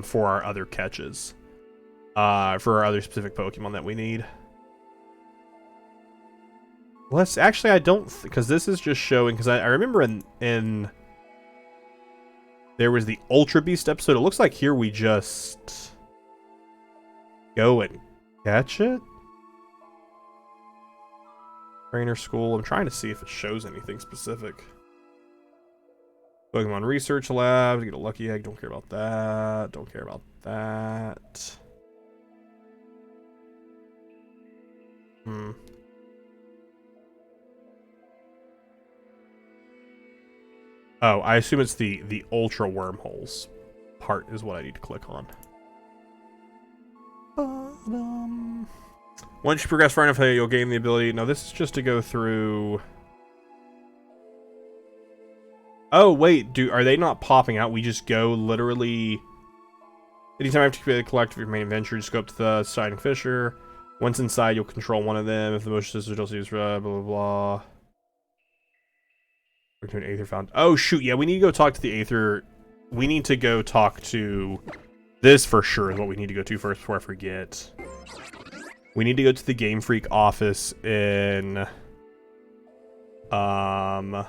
Speaker 1: for our other catches, for our other specific Pokemon that we need. Let's actually, I don't, because this is just showing, because I remember in there was the Ultra Beast episode. It looks like here we just go and catch it. Trainer School. I'm trying to see if it shows anything specific. Pokemon Research Lab. Get a Lucky Egg. Don't care about that. Don't care about that. Oh, I assume it's the Ultra Wormholes part is what I need to click on. Once you progress far enough, you'll gain the ability. No, this is just to go through. Oh wait, are they not popping out? We just go literally. Anytime after you collect your main adventure, just go up to the Siding Fisher. Once inside, you'll control one of them. If the motion system still sees blah blah blah. We're to an Aether found. Oh shoot, yeah, we need to go talk to the Aether. We need to go talk to this for sure is what we need to go to first before I forget. We need to go to the Game Freak office in Heyo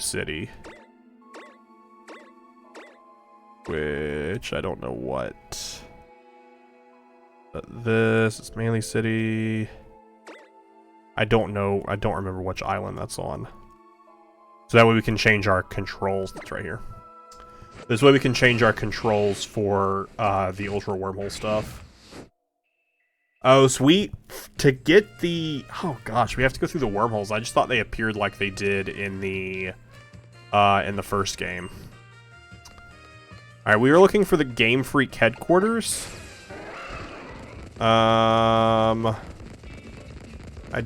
Speaker 1: City. Which I don't know what. But this is Manly City. I don't know. I don't remember which island that's on. So that way we can change our controls. That's right here. This way we can change our controls for the Ultra Wormhole stuff. Oh, sweet. To get the... Oh, gosh. We have to go through the wormholes. I just thought they appeared like they did in the first game. Alright, we were looking for the Game Freak headquarters. I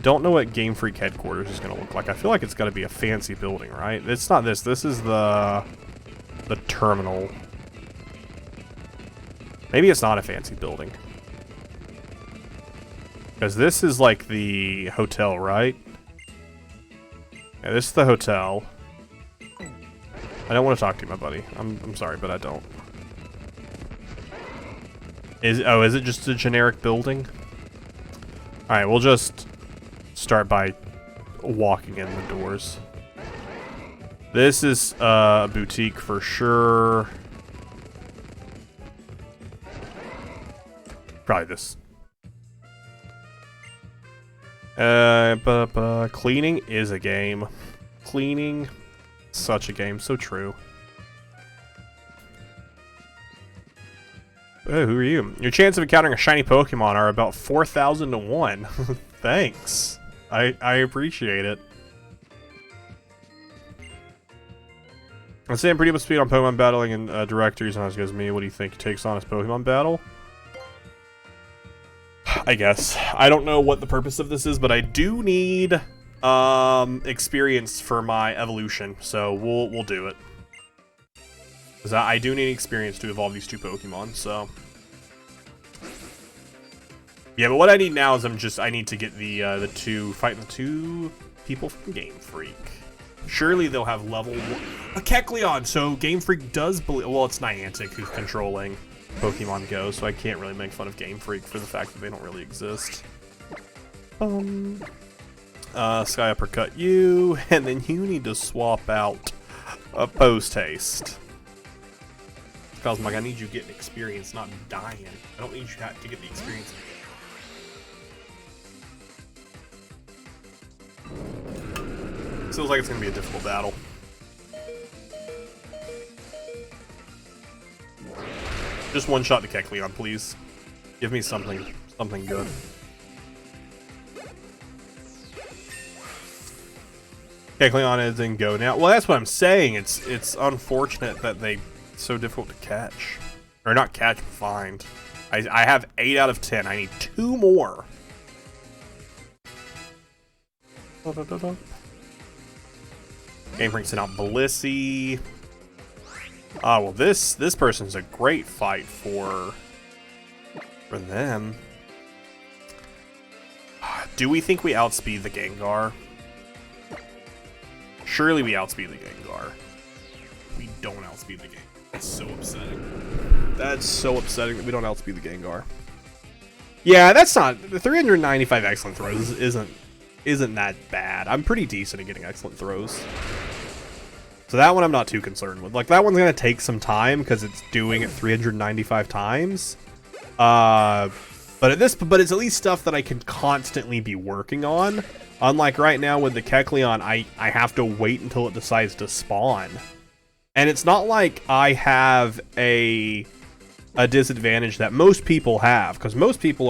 Speaker 1: don't know what Game Freak headquarters is going to look like. I feel like it's got to be a fancy building, right? It's not this. This is the terminal. Maybe it's not a fancy building. Because this is like the hotel, right? Yeah, this is the hotel. I don't want to talk to you, my buddy. I'm sorry, but I don't. Is it just a generic building? Alright, we'll just start by walking in the doors. This is a boutique for sure. Probably this. Cleaning is a game. Cleaning, such a game, so true. Oh, who are you? Your chance of encountering a shiny Pokemon are about 4,000 to 1. Thanks. I appreciate it. I'd say I'm pretty up to speed on Pokemon battling and directories, and as goes me, what do you think he takes on his Pokemon battle? I guess. I don't know what the purpose of this is, but I do need experience for my evolution, so we'll do it. Because I do need experience to evolve these 2 Pokemon, so... Yeah, but what I need now is I need to get the 2... Fight the 2 people from Game Freak. Surely they'll have level 1... A Kecleon! So Game Freak does believe... Well, it's Niantic who's controlling. Pokemon Go, so I can't really make fun of Game Freak for the fact that they don't really exist. Sky Uppercut you, and then you need to swap out a Post Haste. Because, Mike, I need you getting experience, not dying. I don't need you to get the experience. Feels like it's going to be a difficult battle. Just one shot to Kecleon, please. Give me something good. Kecleon is in Go now. Well, that's what I'm saying. It's unfortunate that they so difficult to catch, or not catch, but find. I have 8 out of 10. I need 2 more. Game Freak sent out Blissey. Oh, well, this person's a great fight for them. Do we think we outspeed the Gengar? Surely we outspeed the Gengar. We don't outspeed the Gengar. That's so upsetting. That's so upsetting that we don't outspeed the Gengar. Yeah, that's not... The 395 excellent throws isn't that bad. I'm pretty decent at getting excellent throws. So that one I'm not too concerned with. Like, that one's going to take some time because it's doing it 395 times. But it's at least stuff that I can constantly be working on. Unlike right now with the Kecleon, I have to wait until it decides to spawn. And it's not like I have a disadvantage that most people have, because most people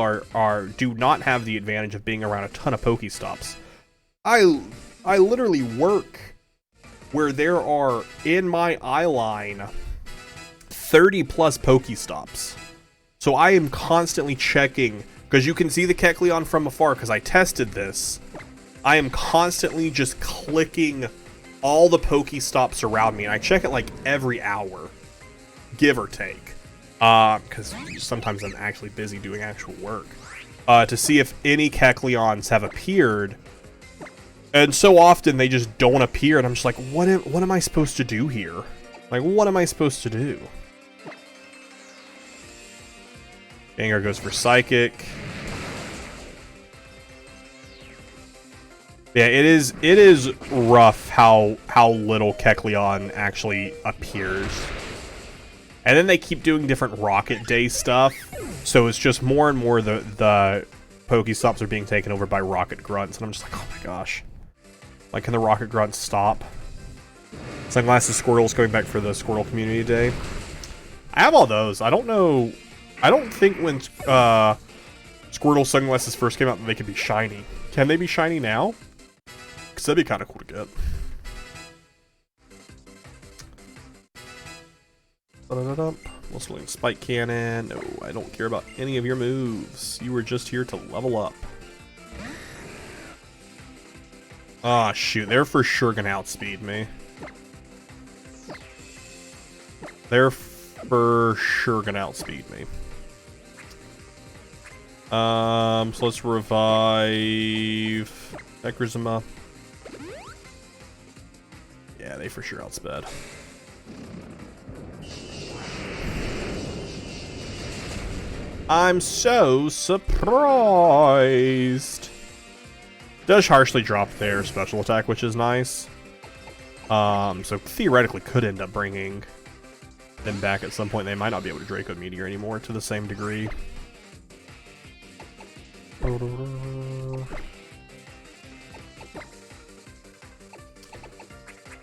Speaker 1: do not have the advantage of being around a ton of Pokestops. I literally work where there are, in my eye line, 30 plus Pokestops. So I am constantly checking, because you can see the Kecleon from afar, because I tested this. I am constantly just clicking all the Pokestops around me, and I check it like every hour, give or take. Because sometimes I'm actually busy doing actual work. To see if any Kecleons have appeared. And so often they just don't appear, and I'm just like, what am I supposed to do here? Like, what am I supposed to do? Gengar goes for Psychic. Yeah, it is rough how little Kecleon actually appears. And then they keep doing different Rocket Day stuff, so it's just more and more the Pokestops are being taken over by Rocket Grunts, and I'm just like, oh my gosh. Like, can the Rocket Grunts stop? Sunglasses Squirtle's coming back for the Squirtle Community Day. I have all those. I don't know. I don't think when Squirtle Sunglasses first came out that they could be shiny. Can they be shiny now? Because that'd be kind of cool to get. Whistling Spike Cannon. No, I don't care about any of your moves. You were just here to level up. Ah, shoot. They're for sure gonna outspeed me. They're for sure gonna outspeed me. So let's revive Necrozma. Yeah, they for sure outsped. I'm so surprised. Does harshly drop their special attack, which is nice. So theoretically could end up bringing them back at some point. They might not be able to Draco Meteor anymore to the same degree.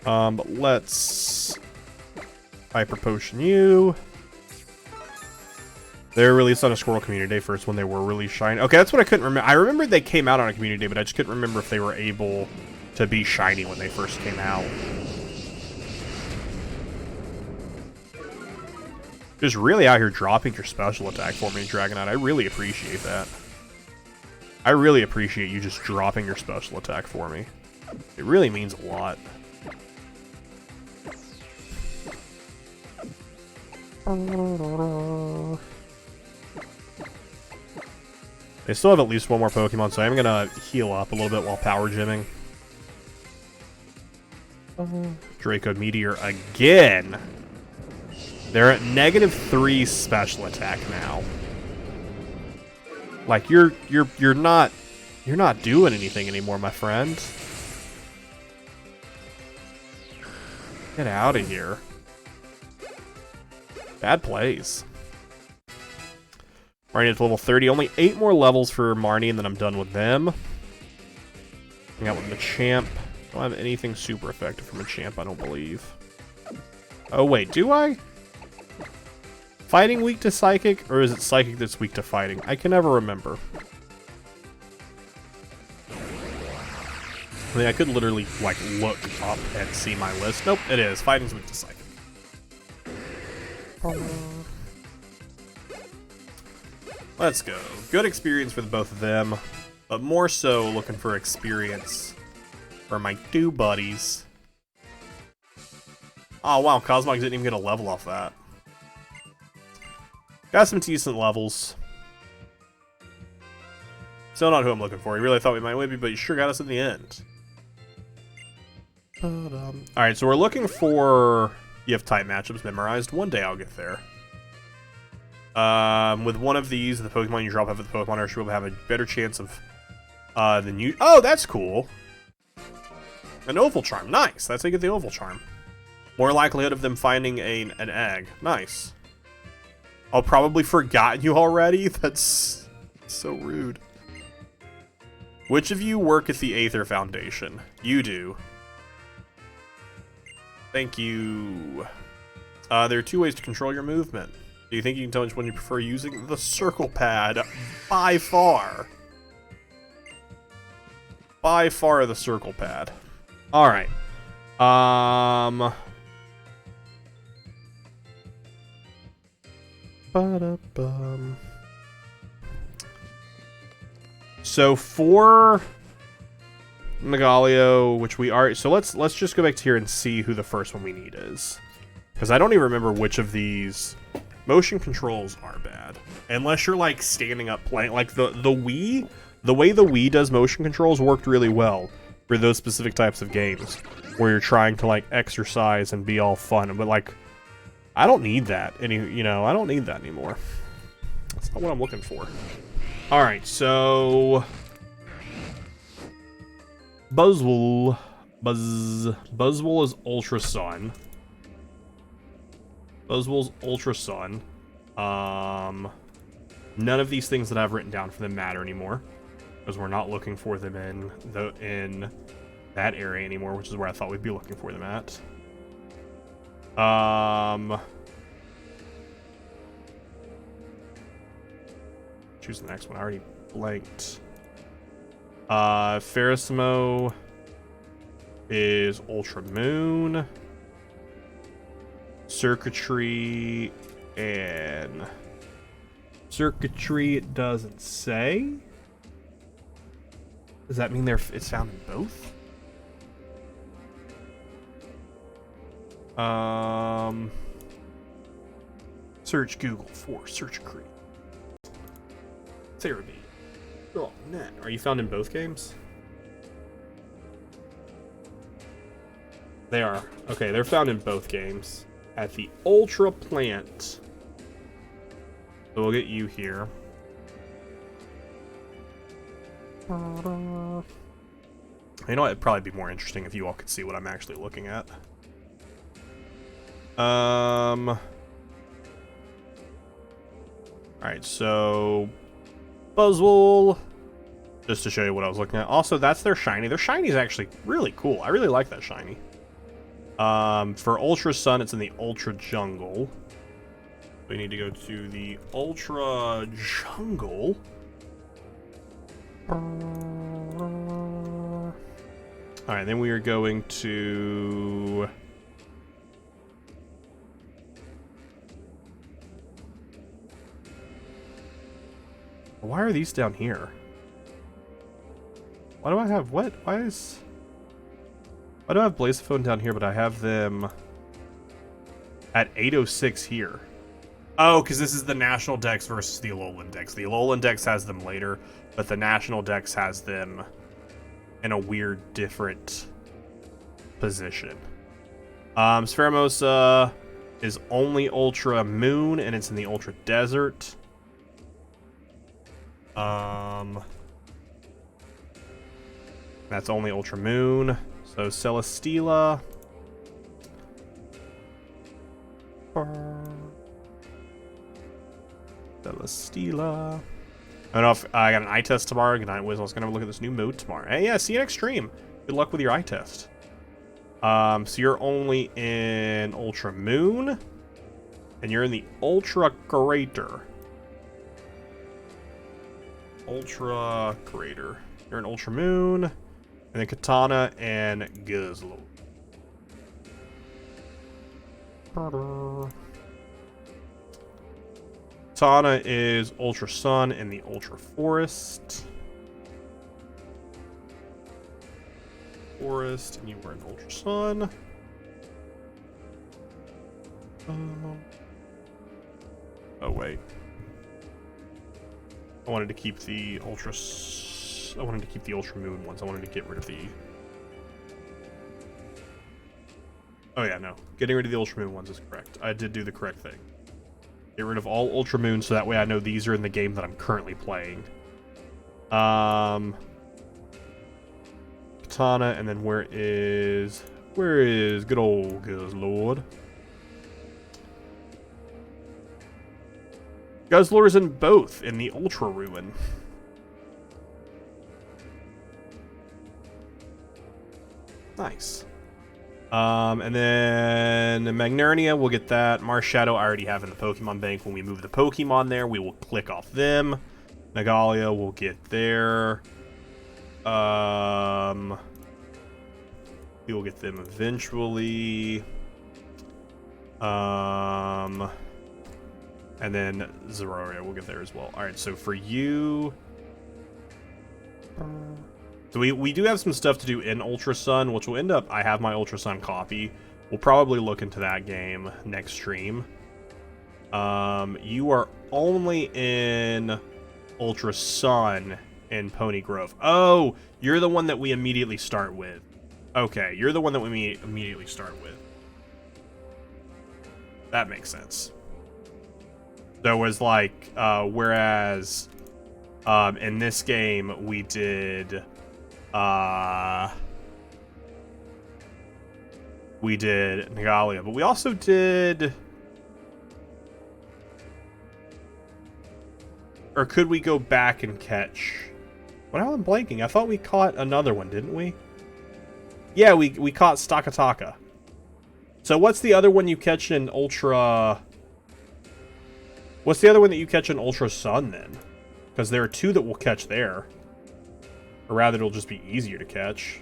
Speaker 1: But let's Hyper Potion you. They were released on a Squirrel Community Day first when they were really shiny. Okay, that's what I couldn't remember. I remembered they came out on a Community Day, but I just couldn't remember if they were able to be shiny when they first came out. Just really out here dropping your special attack for me, Dragonite. I really appreciate that. I really appreciate you just dropping your special attack for me. It really means a lot. They still have at least one more Pokemon, so I'm gonna heal up a little bit while power gymming. Draco Meteor again. They're at -3 special attack now. Like you're not doing anything anymore, my friend. Get out of here. Bad plays. Marnie is level 30. Only 8 more levels for Marnie, and then I'm done with them. Hang out with Machamp. Don't have anything super effective for Machamp, I don't believe. Oh, wait, do I? Fighting weak to Psychic, or is it Psychic that's weak to Fighting? I can never remember. I mean, I could literally, like, look up and see my list. Nope, it is. Fighting's weak to Psychic. Let's go. Good experience with both of them, but more so looking for experience for my 2 buddies. Oh, wow, Cosmog didn't even get a level off that. Got some decent levels. Still not who I'm looking for. You really thought we might win, but you sure got us in the end. Alright, so we're looking for EF-type matchups memorized. One day I'll get there. With one of these, the Pokemon you drop off at the Pokemon Nursery will have a better chance of than you. Oh, that's cool. An Oval Charm. Nice. That's how you get the Oval Charm. More likelihood of them finding an egg. Nice. I'll probably forgotten you already. That's so rude. Which of you work at the Aether Foundation? You do. Thank you. There are 2 ways to control your movement. Do you think you can tell which one you prefer using? The circle pad. By far. By far the circle pad. Alright. So for Megalio, which we are, so let's just go back to here and see who the first one we need is, because I don't even remember which of these. Motion controls are bad unless you're like standing up playing. Like the Wii, the way the Wii does motion controls worked really well for those specific types of games where you're trying to like exercise and be all fun. But like, I don't need that I don't need that anymore. That's not what I'm looking for. All right, so Buzzwole is Ultra Sun. Buzzwole's Ultra Sun. None of these things that I've written down for them matter anymore, because we're not looking for them in that area anymore, which is where I thought we'd be looking for them at. Choose the next one. I already blanked. Ferrisimo is Ultra Moon. Circuitry and Circuitry, it doesn't say. Does that mean it's found in both? Search Google for Circuitry. Therapy. Oh, net. Are you found in both games? They are. Okay, they're found in both games. At the Ultra Plant. So we'll get you here. You know what? It'd probably be more interesting if you all could see what I'm actually looking at. Alright, so Buzzwole. Just to show you what I was looking at. Also, that's their shiny. Their shiny is actually really cool. I really like that shiny. For Ultra Sun, it's in the Ultra Jungle. We need to go to the Ultra Jungle. Alright, then we are going to... Why are these down here? Why do I have... What? Why do I have Blaziphone down here, but I have them at 806 here? Oh, because this is the National Dex versus the Alolan Dex. The Alolan Dex has them later, but the National Dex has them in a weird, different position. Spheramosa, is only Ultra Moon, and it's in the Ultra Desert. That's only Ultra Moon. So Celesteela. Celesteela. I don't know if I got an eye test tomorrow. Good night, Wiz. I was gonna look at this new mode tomorrow. Hey, yeah, see you next stream. Good luck with your eye test. So you're only in Ultra Moon, and you're in the Ultra Crater. Ultra Crater. You're in Ultra Moon, and then Katana and Guzzlo. Katana is Ultra Sun in the Ultra Forest. And you were in Ultra Sun. Oh wait, I wanted to keep the Ultra Moon ones. I wanted to get rid of the. Oh yeah, no, getting rid of the Ultra Moon ones is correct. I did do the correct thing. Get rid of all Ultra Moon, so that way I know these are in the game that I'm currently playing. Katana, and then where is good old Guzzlord? Guzzlord's in both, in the Ultra Ruin. Nice. And then Magnernia, we'll get that. Marshadow I already have in the Pokemon Bank. When we move the Pokemon there, we will click off them. Nagalia will get there. We will get them eventually. And then Zeraria will get there as well. Alright, so for you... So we do have some stuff to do in Ultra Sun, which will end up... I have my Ultra Sun copy. We'll probably look into that game next stream. You are only in Ultra Sun in Pony Grove. Oh, you're the one that we immediately start with. Okay, you're the one that we immediately start with. That makes sense. There was like, whereas in this game we did Nagalia, but we also did, or could we go back and catch? What hell, I'm blanking. I thought we caught another one, didn't we? Yeah, we caught Stakataka. So what's the other one you catch in Ultra? What's the other one that you catch in Ultra Sun then? Because there are two that we'll catch there. Or rather, it'll just be easier to catch.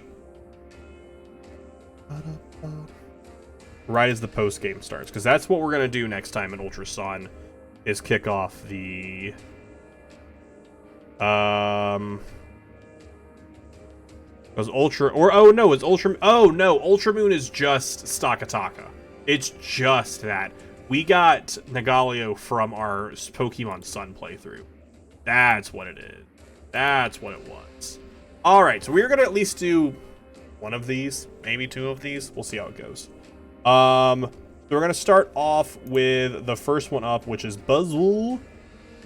Speaker 1: Right as the post game starts, because that's what we're gonna do next time in Ultra Sun, is kick off the was Ultra, or oh no, it's Ultra, oh no, Ultra Moon is just Stakataka. It's just that. We got Nagalio from our Pokemon Sun playthrough. That's what it is. That's what it was. Alright, so we're gonna at least do one of these, maybe two of these. We'll see how it goes. So we're gonna start off with the first one up, which is Buzzwool.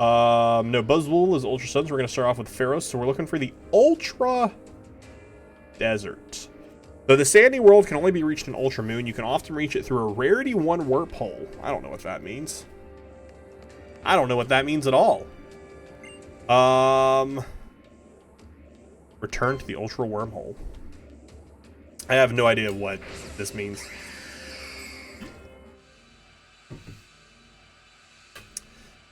Speaker 1: No, Buzzwool is Ultra Sun, so we're gonna start off with Pharaoh. So we're looking for the Ultra Desert. Though the sandy world can only be reached in Ultra Moon, you can often reach it through a Rarity 1 warp hole. I don't know what that means. I don't know what that means at all. Return to the Ultra Wormhole. I have no idea what this means.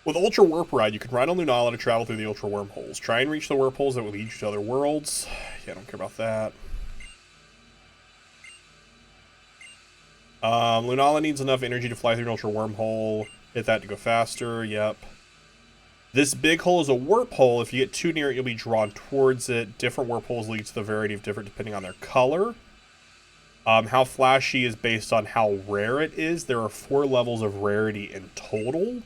Speaker 1: With Ultra Warp Ride, you can ride on Lunala to travel through the Ultra Wormholes. Try and reach the warp holes that will lead you to other worlds. Yeah, I don't care about that. Lunala needs enough energy to fly through an Ultra Wormhole. Hit that to go faster. Yep. This big hole is a warp hole. If you get too near it, you'll be drawn towards it. Different warp holes lead to the variety of different depending on their color. How flashy is based on how rare it is. There are 4 levels of rarity in total.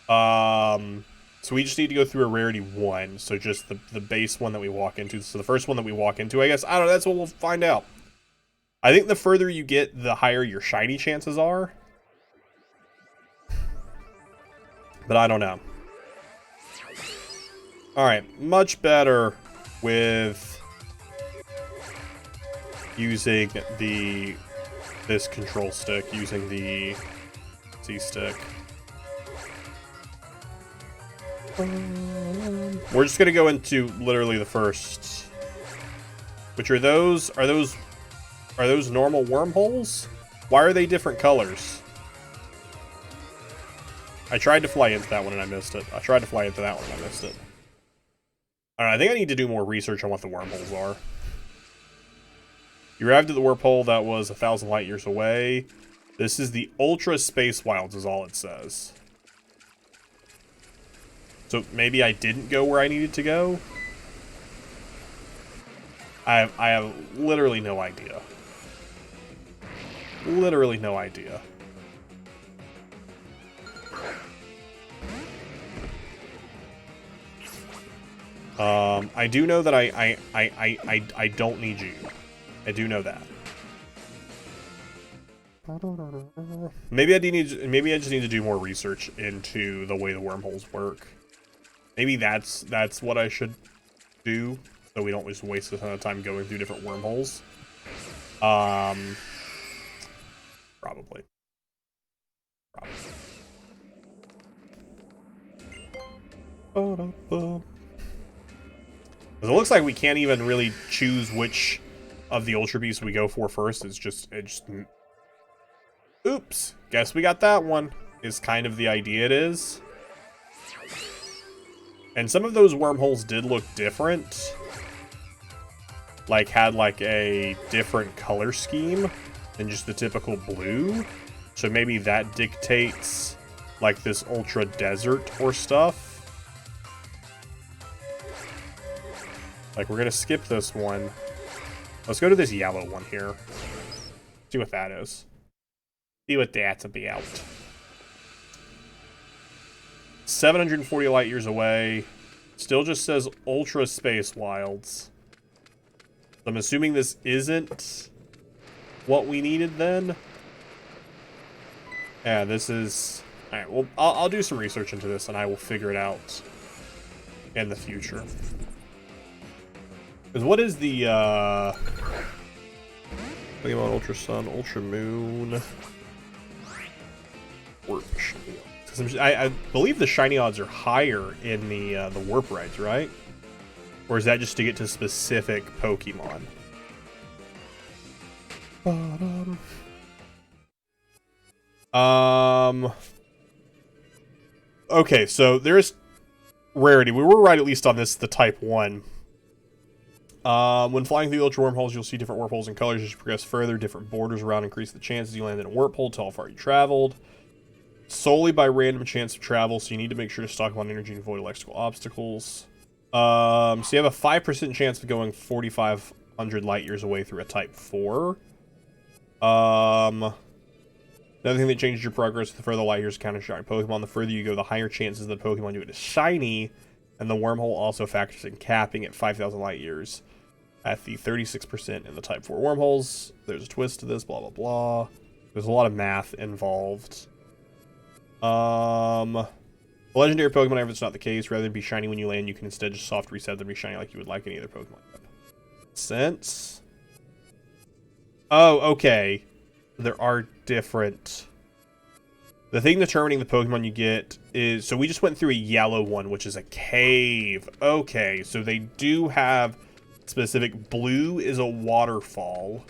Speaker 1: So we just need to go through a Rarity 1. So just the base one that we walk into. So the first one that we walk into, I guess. I don't know. That's what we'll find out. I think the further you get, the higher your shiny chances are. But I don't know. Alright, much better with using this control stick, using the C stick. We're just gonna go into literally the first. Which are those? Are those normal wormholes? Why are they different colors? I tried to fly into that one and I missed it. I tried to fly into that one and I missed it. Alright, I think I need to do more research on what the wormholes are. You arrived at the wormhole that was 1,000 light years away. This is the Ultra Space Wilds is all it says. So maybe I didn't go where I needed to go? I have literally no idea. Literally no idea. I do know that I don't need you. I do know that. Maybe I just need to do more research into the way the wormholes work. Maybe that's what I should do, so we don't just waste a ton of time going through different wormholes. Probably. It looks like we can't even really choose which of the Ultra Beasts we go for first. It's just oops, guess we got that one, is kind of the idea it is. And some of those wormholes did look different. Like, had like a different color scheme than just the typical blue. So maybe that dictates like this Ultra Desert or stuff. Like, we're gonna skip this one. Let's go to this yellow one here. See what that is. See what that's about. 740 light years away. Still just says Ultra Space Wilds. I'm assuming this isn't what we needed then. Yeah, this is... Alright, well, I'll do some research into this and I will figure it out in the future. Because what is the, Pokémon Ultra Sun, Ultra Moon... Warp Shiny. I believe the shiny odds are higher in the Warp Rides, right? Or is that just to get to specific Pokemon? Okay, so there's rarity. We were right at least on this, the Type 1. When flying through the Ultra Wormholes, you'll see different wormholes and colors as you progress further. Different borders around increase the chances you land in a warp hole to how far you traveled. Solely by random chance of travel, so you need to make sure to stock up on energy and avoid electrical obstacles. So you have a 5% chance of going 4,500 light years away through a Type 4. Another thing that changes your progress, the further light years count as shiny Pokemon. The further you go, the higher chances that Pokemon you hit is shiny. And the wormhole also factors in capping at 5,000 light years at the 36% in the Type 4 wormholes. There's a twist to this, blah, blah, blah. There's a lot of math involved. The legendary Pokemon, however, it's not the case. Rather than be shiny when you land, you can instead just soft reset them to be shiny like you would like any other Pokemon. Sense? Oh, okay. There are different... The thing determining the Pokemon you get is... So we just went through a yellow one, which is a cave. Okay, so they do have specific... Blue is a waterfall.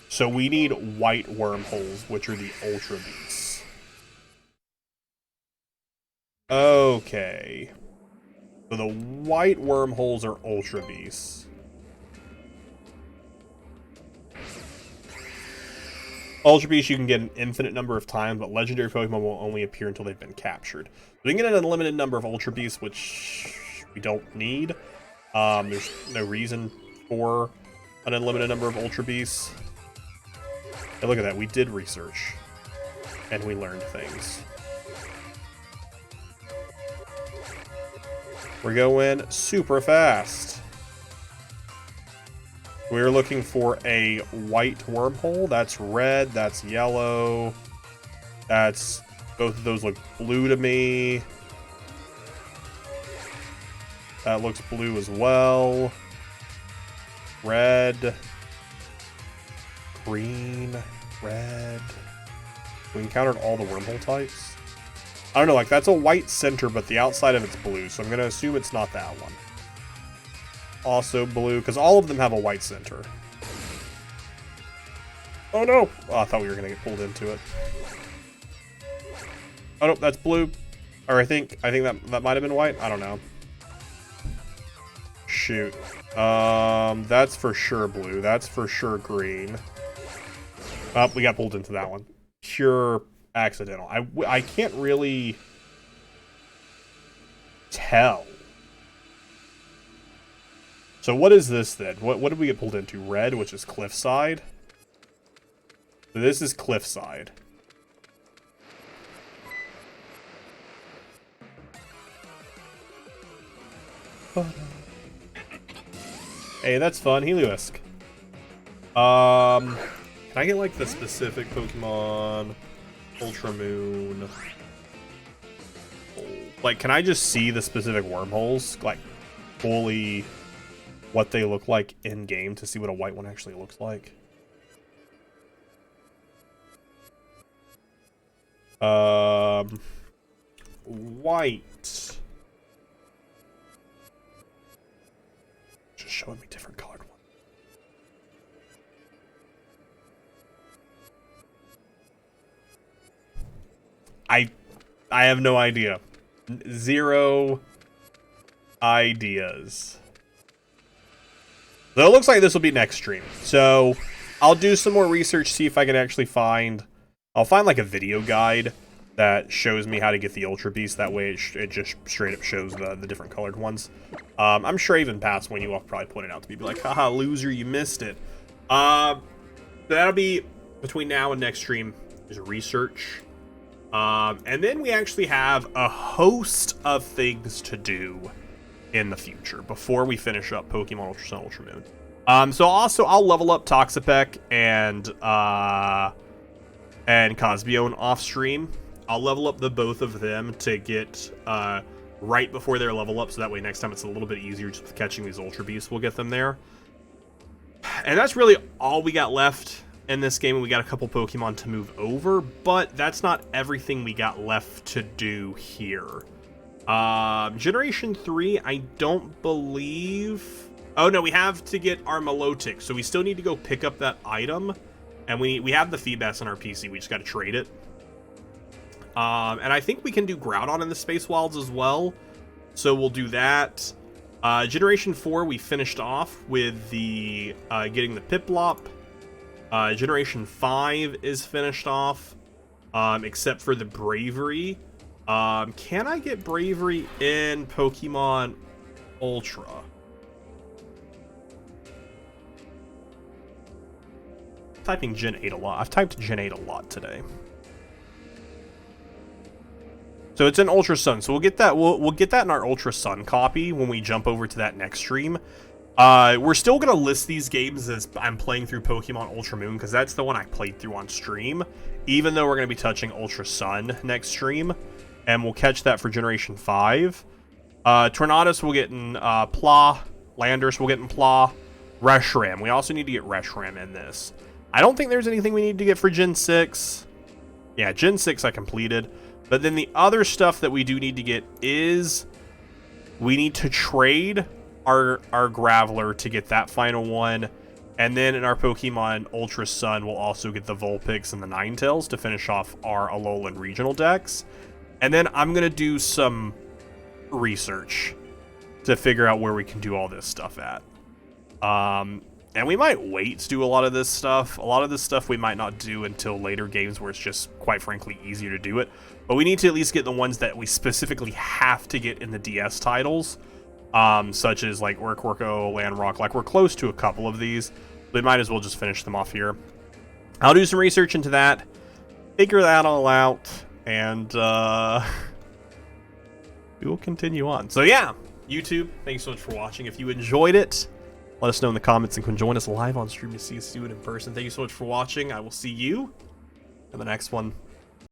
Speaker 1: So we need white wormholes, which are the Ultra Beasts. Okay. So the white wormholes are Ultra Beasts. Ultra Beasts you can get an infinite number of times, but legendary Pokemon will only appear until they've been captured. We can get an unlimited number of Ultra Beasts, which we don't need. There's no reason for an unlimited number of Ultra Beasts. Hey, look at that. We did research. And we learned things. We're going super fast. We're looking for a white wormhole. That's red. That's yellow. That's Both of those look blue to me. That looks blue as well. Red. Green. Red. We encountered all the wormhole types. I don't know, like, that's a white center, but the outside of it's blue, so I'm going to assume it's not that one. Also blue, because all of them have a white center. Oh no! Oh, I thought we were going to get pulled into it. Oh no, that's blue. Or I think that might have been white. I don't know. Shoot. That's for sure blue. That's for sure green. Oh, we got pulled into that one. Pure accidental. I can't really tell. So what is this then? What did we get pulled into? Red, which is cliffside. So this is cliffside. Hey, that's fun. Heliolisk. Can I get, like, the specific Pokemon? Ultra Moon. Like, can I just see the specific wormholes? Like, fully what they look like in-game to see what a white one actually looks like? White. Just showing me different colored ones. I have no idea. Zero ideas. Though it looks like this will be next stream. So I'll do some more research, see if I can actually find... I'll find like a video guide that shows me how to get the Ultra Beast. That way it just straight up shows the different colored ones. I'm sure even past when you all probably point it out to me. Be like, haha, loser, you missed it. That'll be between now and next stream. Is research. And then we actually have a host of things to do in the future before we finish up Pokemon Ultra Sun, Ultra Moon. So also I'll level up Toxapeck and Cosbion off stream. I'll level up the both of them to get right before their level up, so that way next time it's a little bit easier just with catching these Ultra Beasts. We'll get them there. And that's really all we got left in this game. We got a couple Pokemon to move over, but that's not everything we got left to do here. Generation 3, I don't believe... Oh, no, we have to get our Milotic, so we still need to go pick up that item. And we have the Feebas on our PC, we just got to trade it. And I think we can do Groudon in the Space Wilds as well, so we'll do that. Generation 4, we finished off with the getting the Piplup. Generation 5 is finished off, except for the Bravery. Can I get Bravery in Pokemon Ultra? Typing Gen 8 a lot. I've typed Gen 8 a lot today. So it's in Ultra Sun. So we'll get that. We'll get that in our Ultra Sun copy when we jump over to that next stream. We're still gonna list these games as I'm playing through Pokemon Ultra Moon because that's the one I played through on stream. Even though we're gonna be touching Ultra Sun next stream, and we'll catch that for Generation 5. Tornadus will get in Pla. Landers will get in Pla. Reshiram. We also need to get Reshiram in this. I don't think there's anything we need to get for Gen 6. Yeah, Gen 6 I completed. But then the other stuff that we do need to get is we need to trade our Graveler to get that final one. And then in our Pokemon Ultra Sun, we'll also get the Vulpix and the Ninetales to finish off our Alolan regional decks. And then I'm going to do some research to figure out where we can do all this stuff at. And we might wait to do a lot of this stuff. A lot of this stuff we might not do until later games where it's just, quite frankly, easier to do it. But we need to at least get the ones that we specifically have to get in the DS titles. Such as, like, Orcorco, Landrock. Like, we're close to a couple of these. We might as well just finish them off here. I'll do some research into that. Figure that all out. And, we will continue on. So, yeah. YouTube, thanks so much for watching. If you enjoyed it, let us know in the comments and can join us live on stream to see us do it in person. Thank you so much for watching. I will see you in the next one.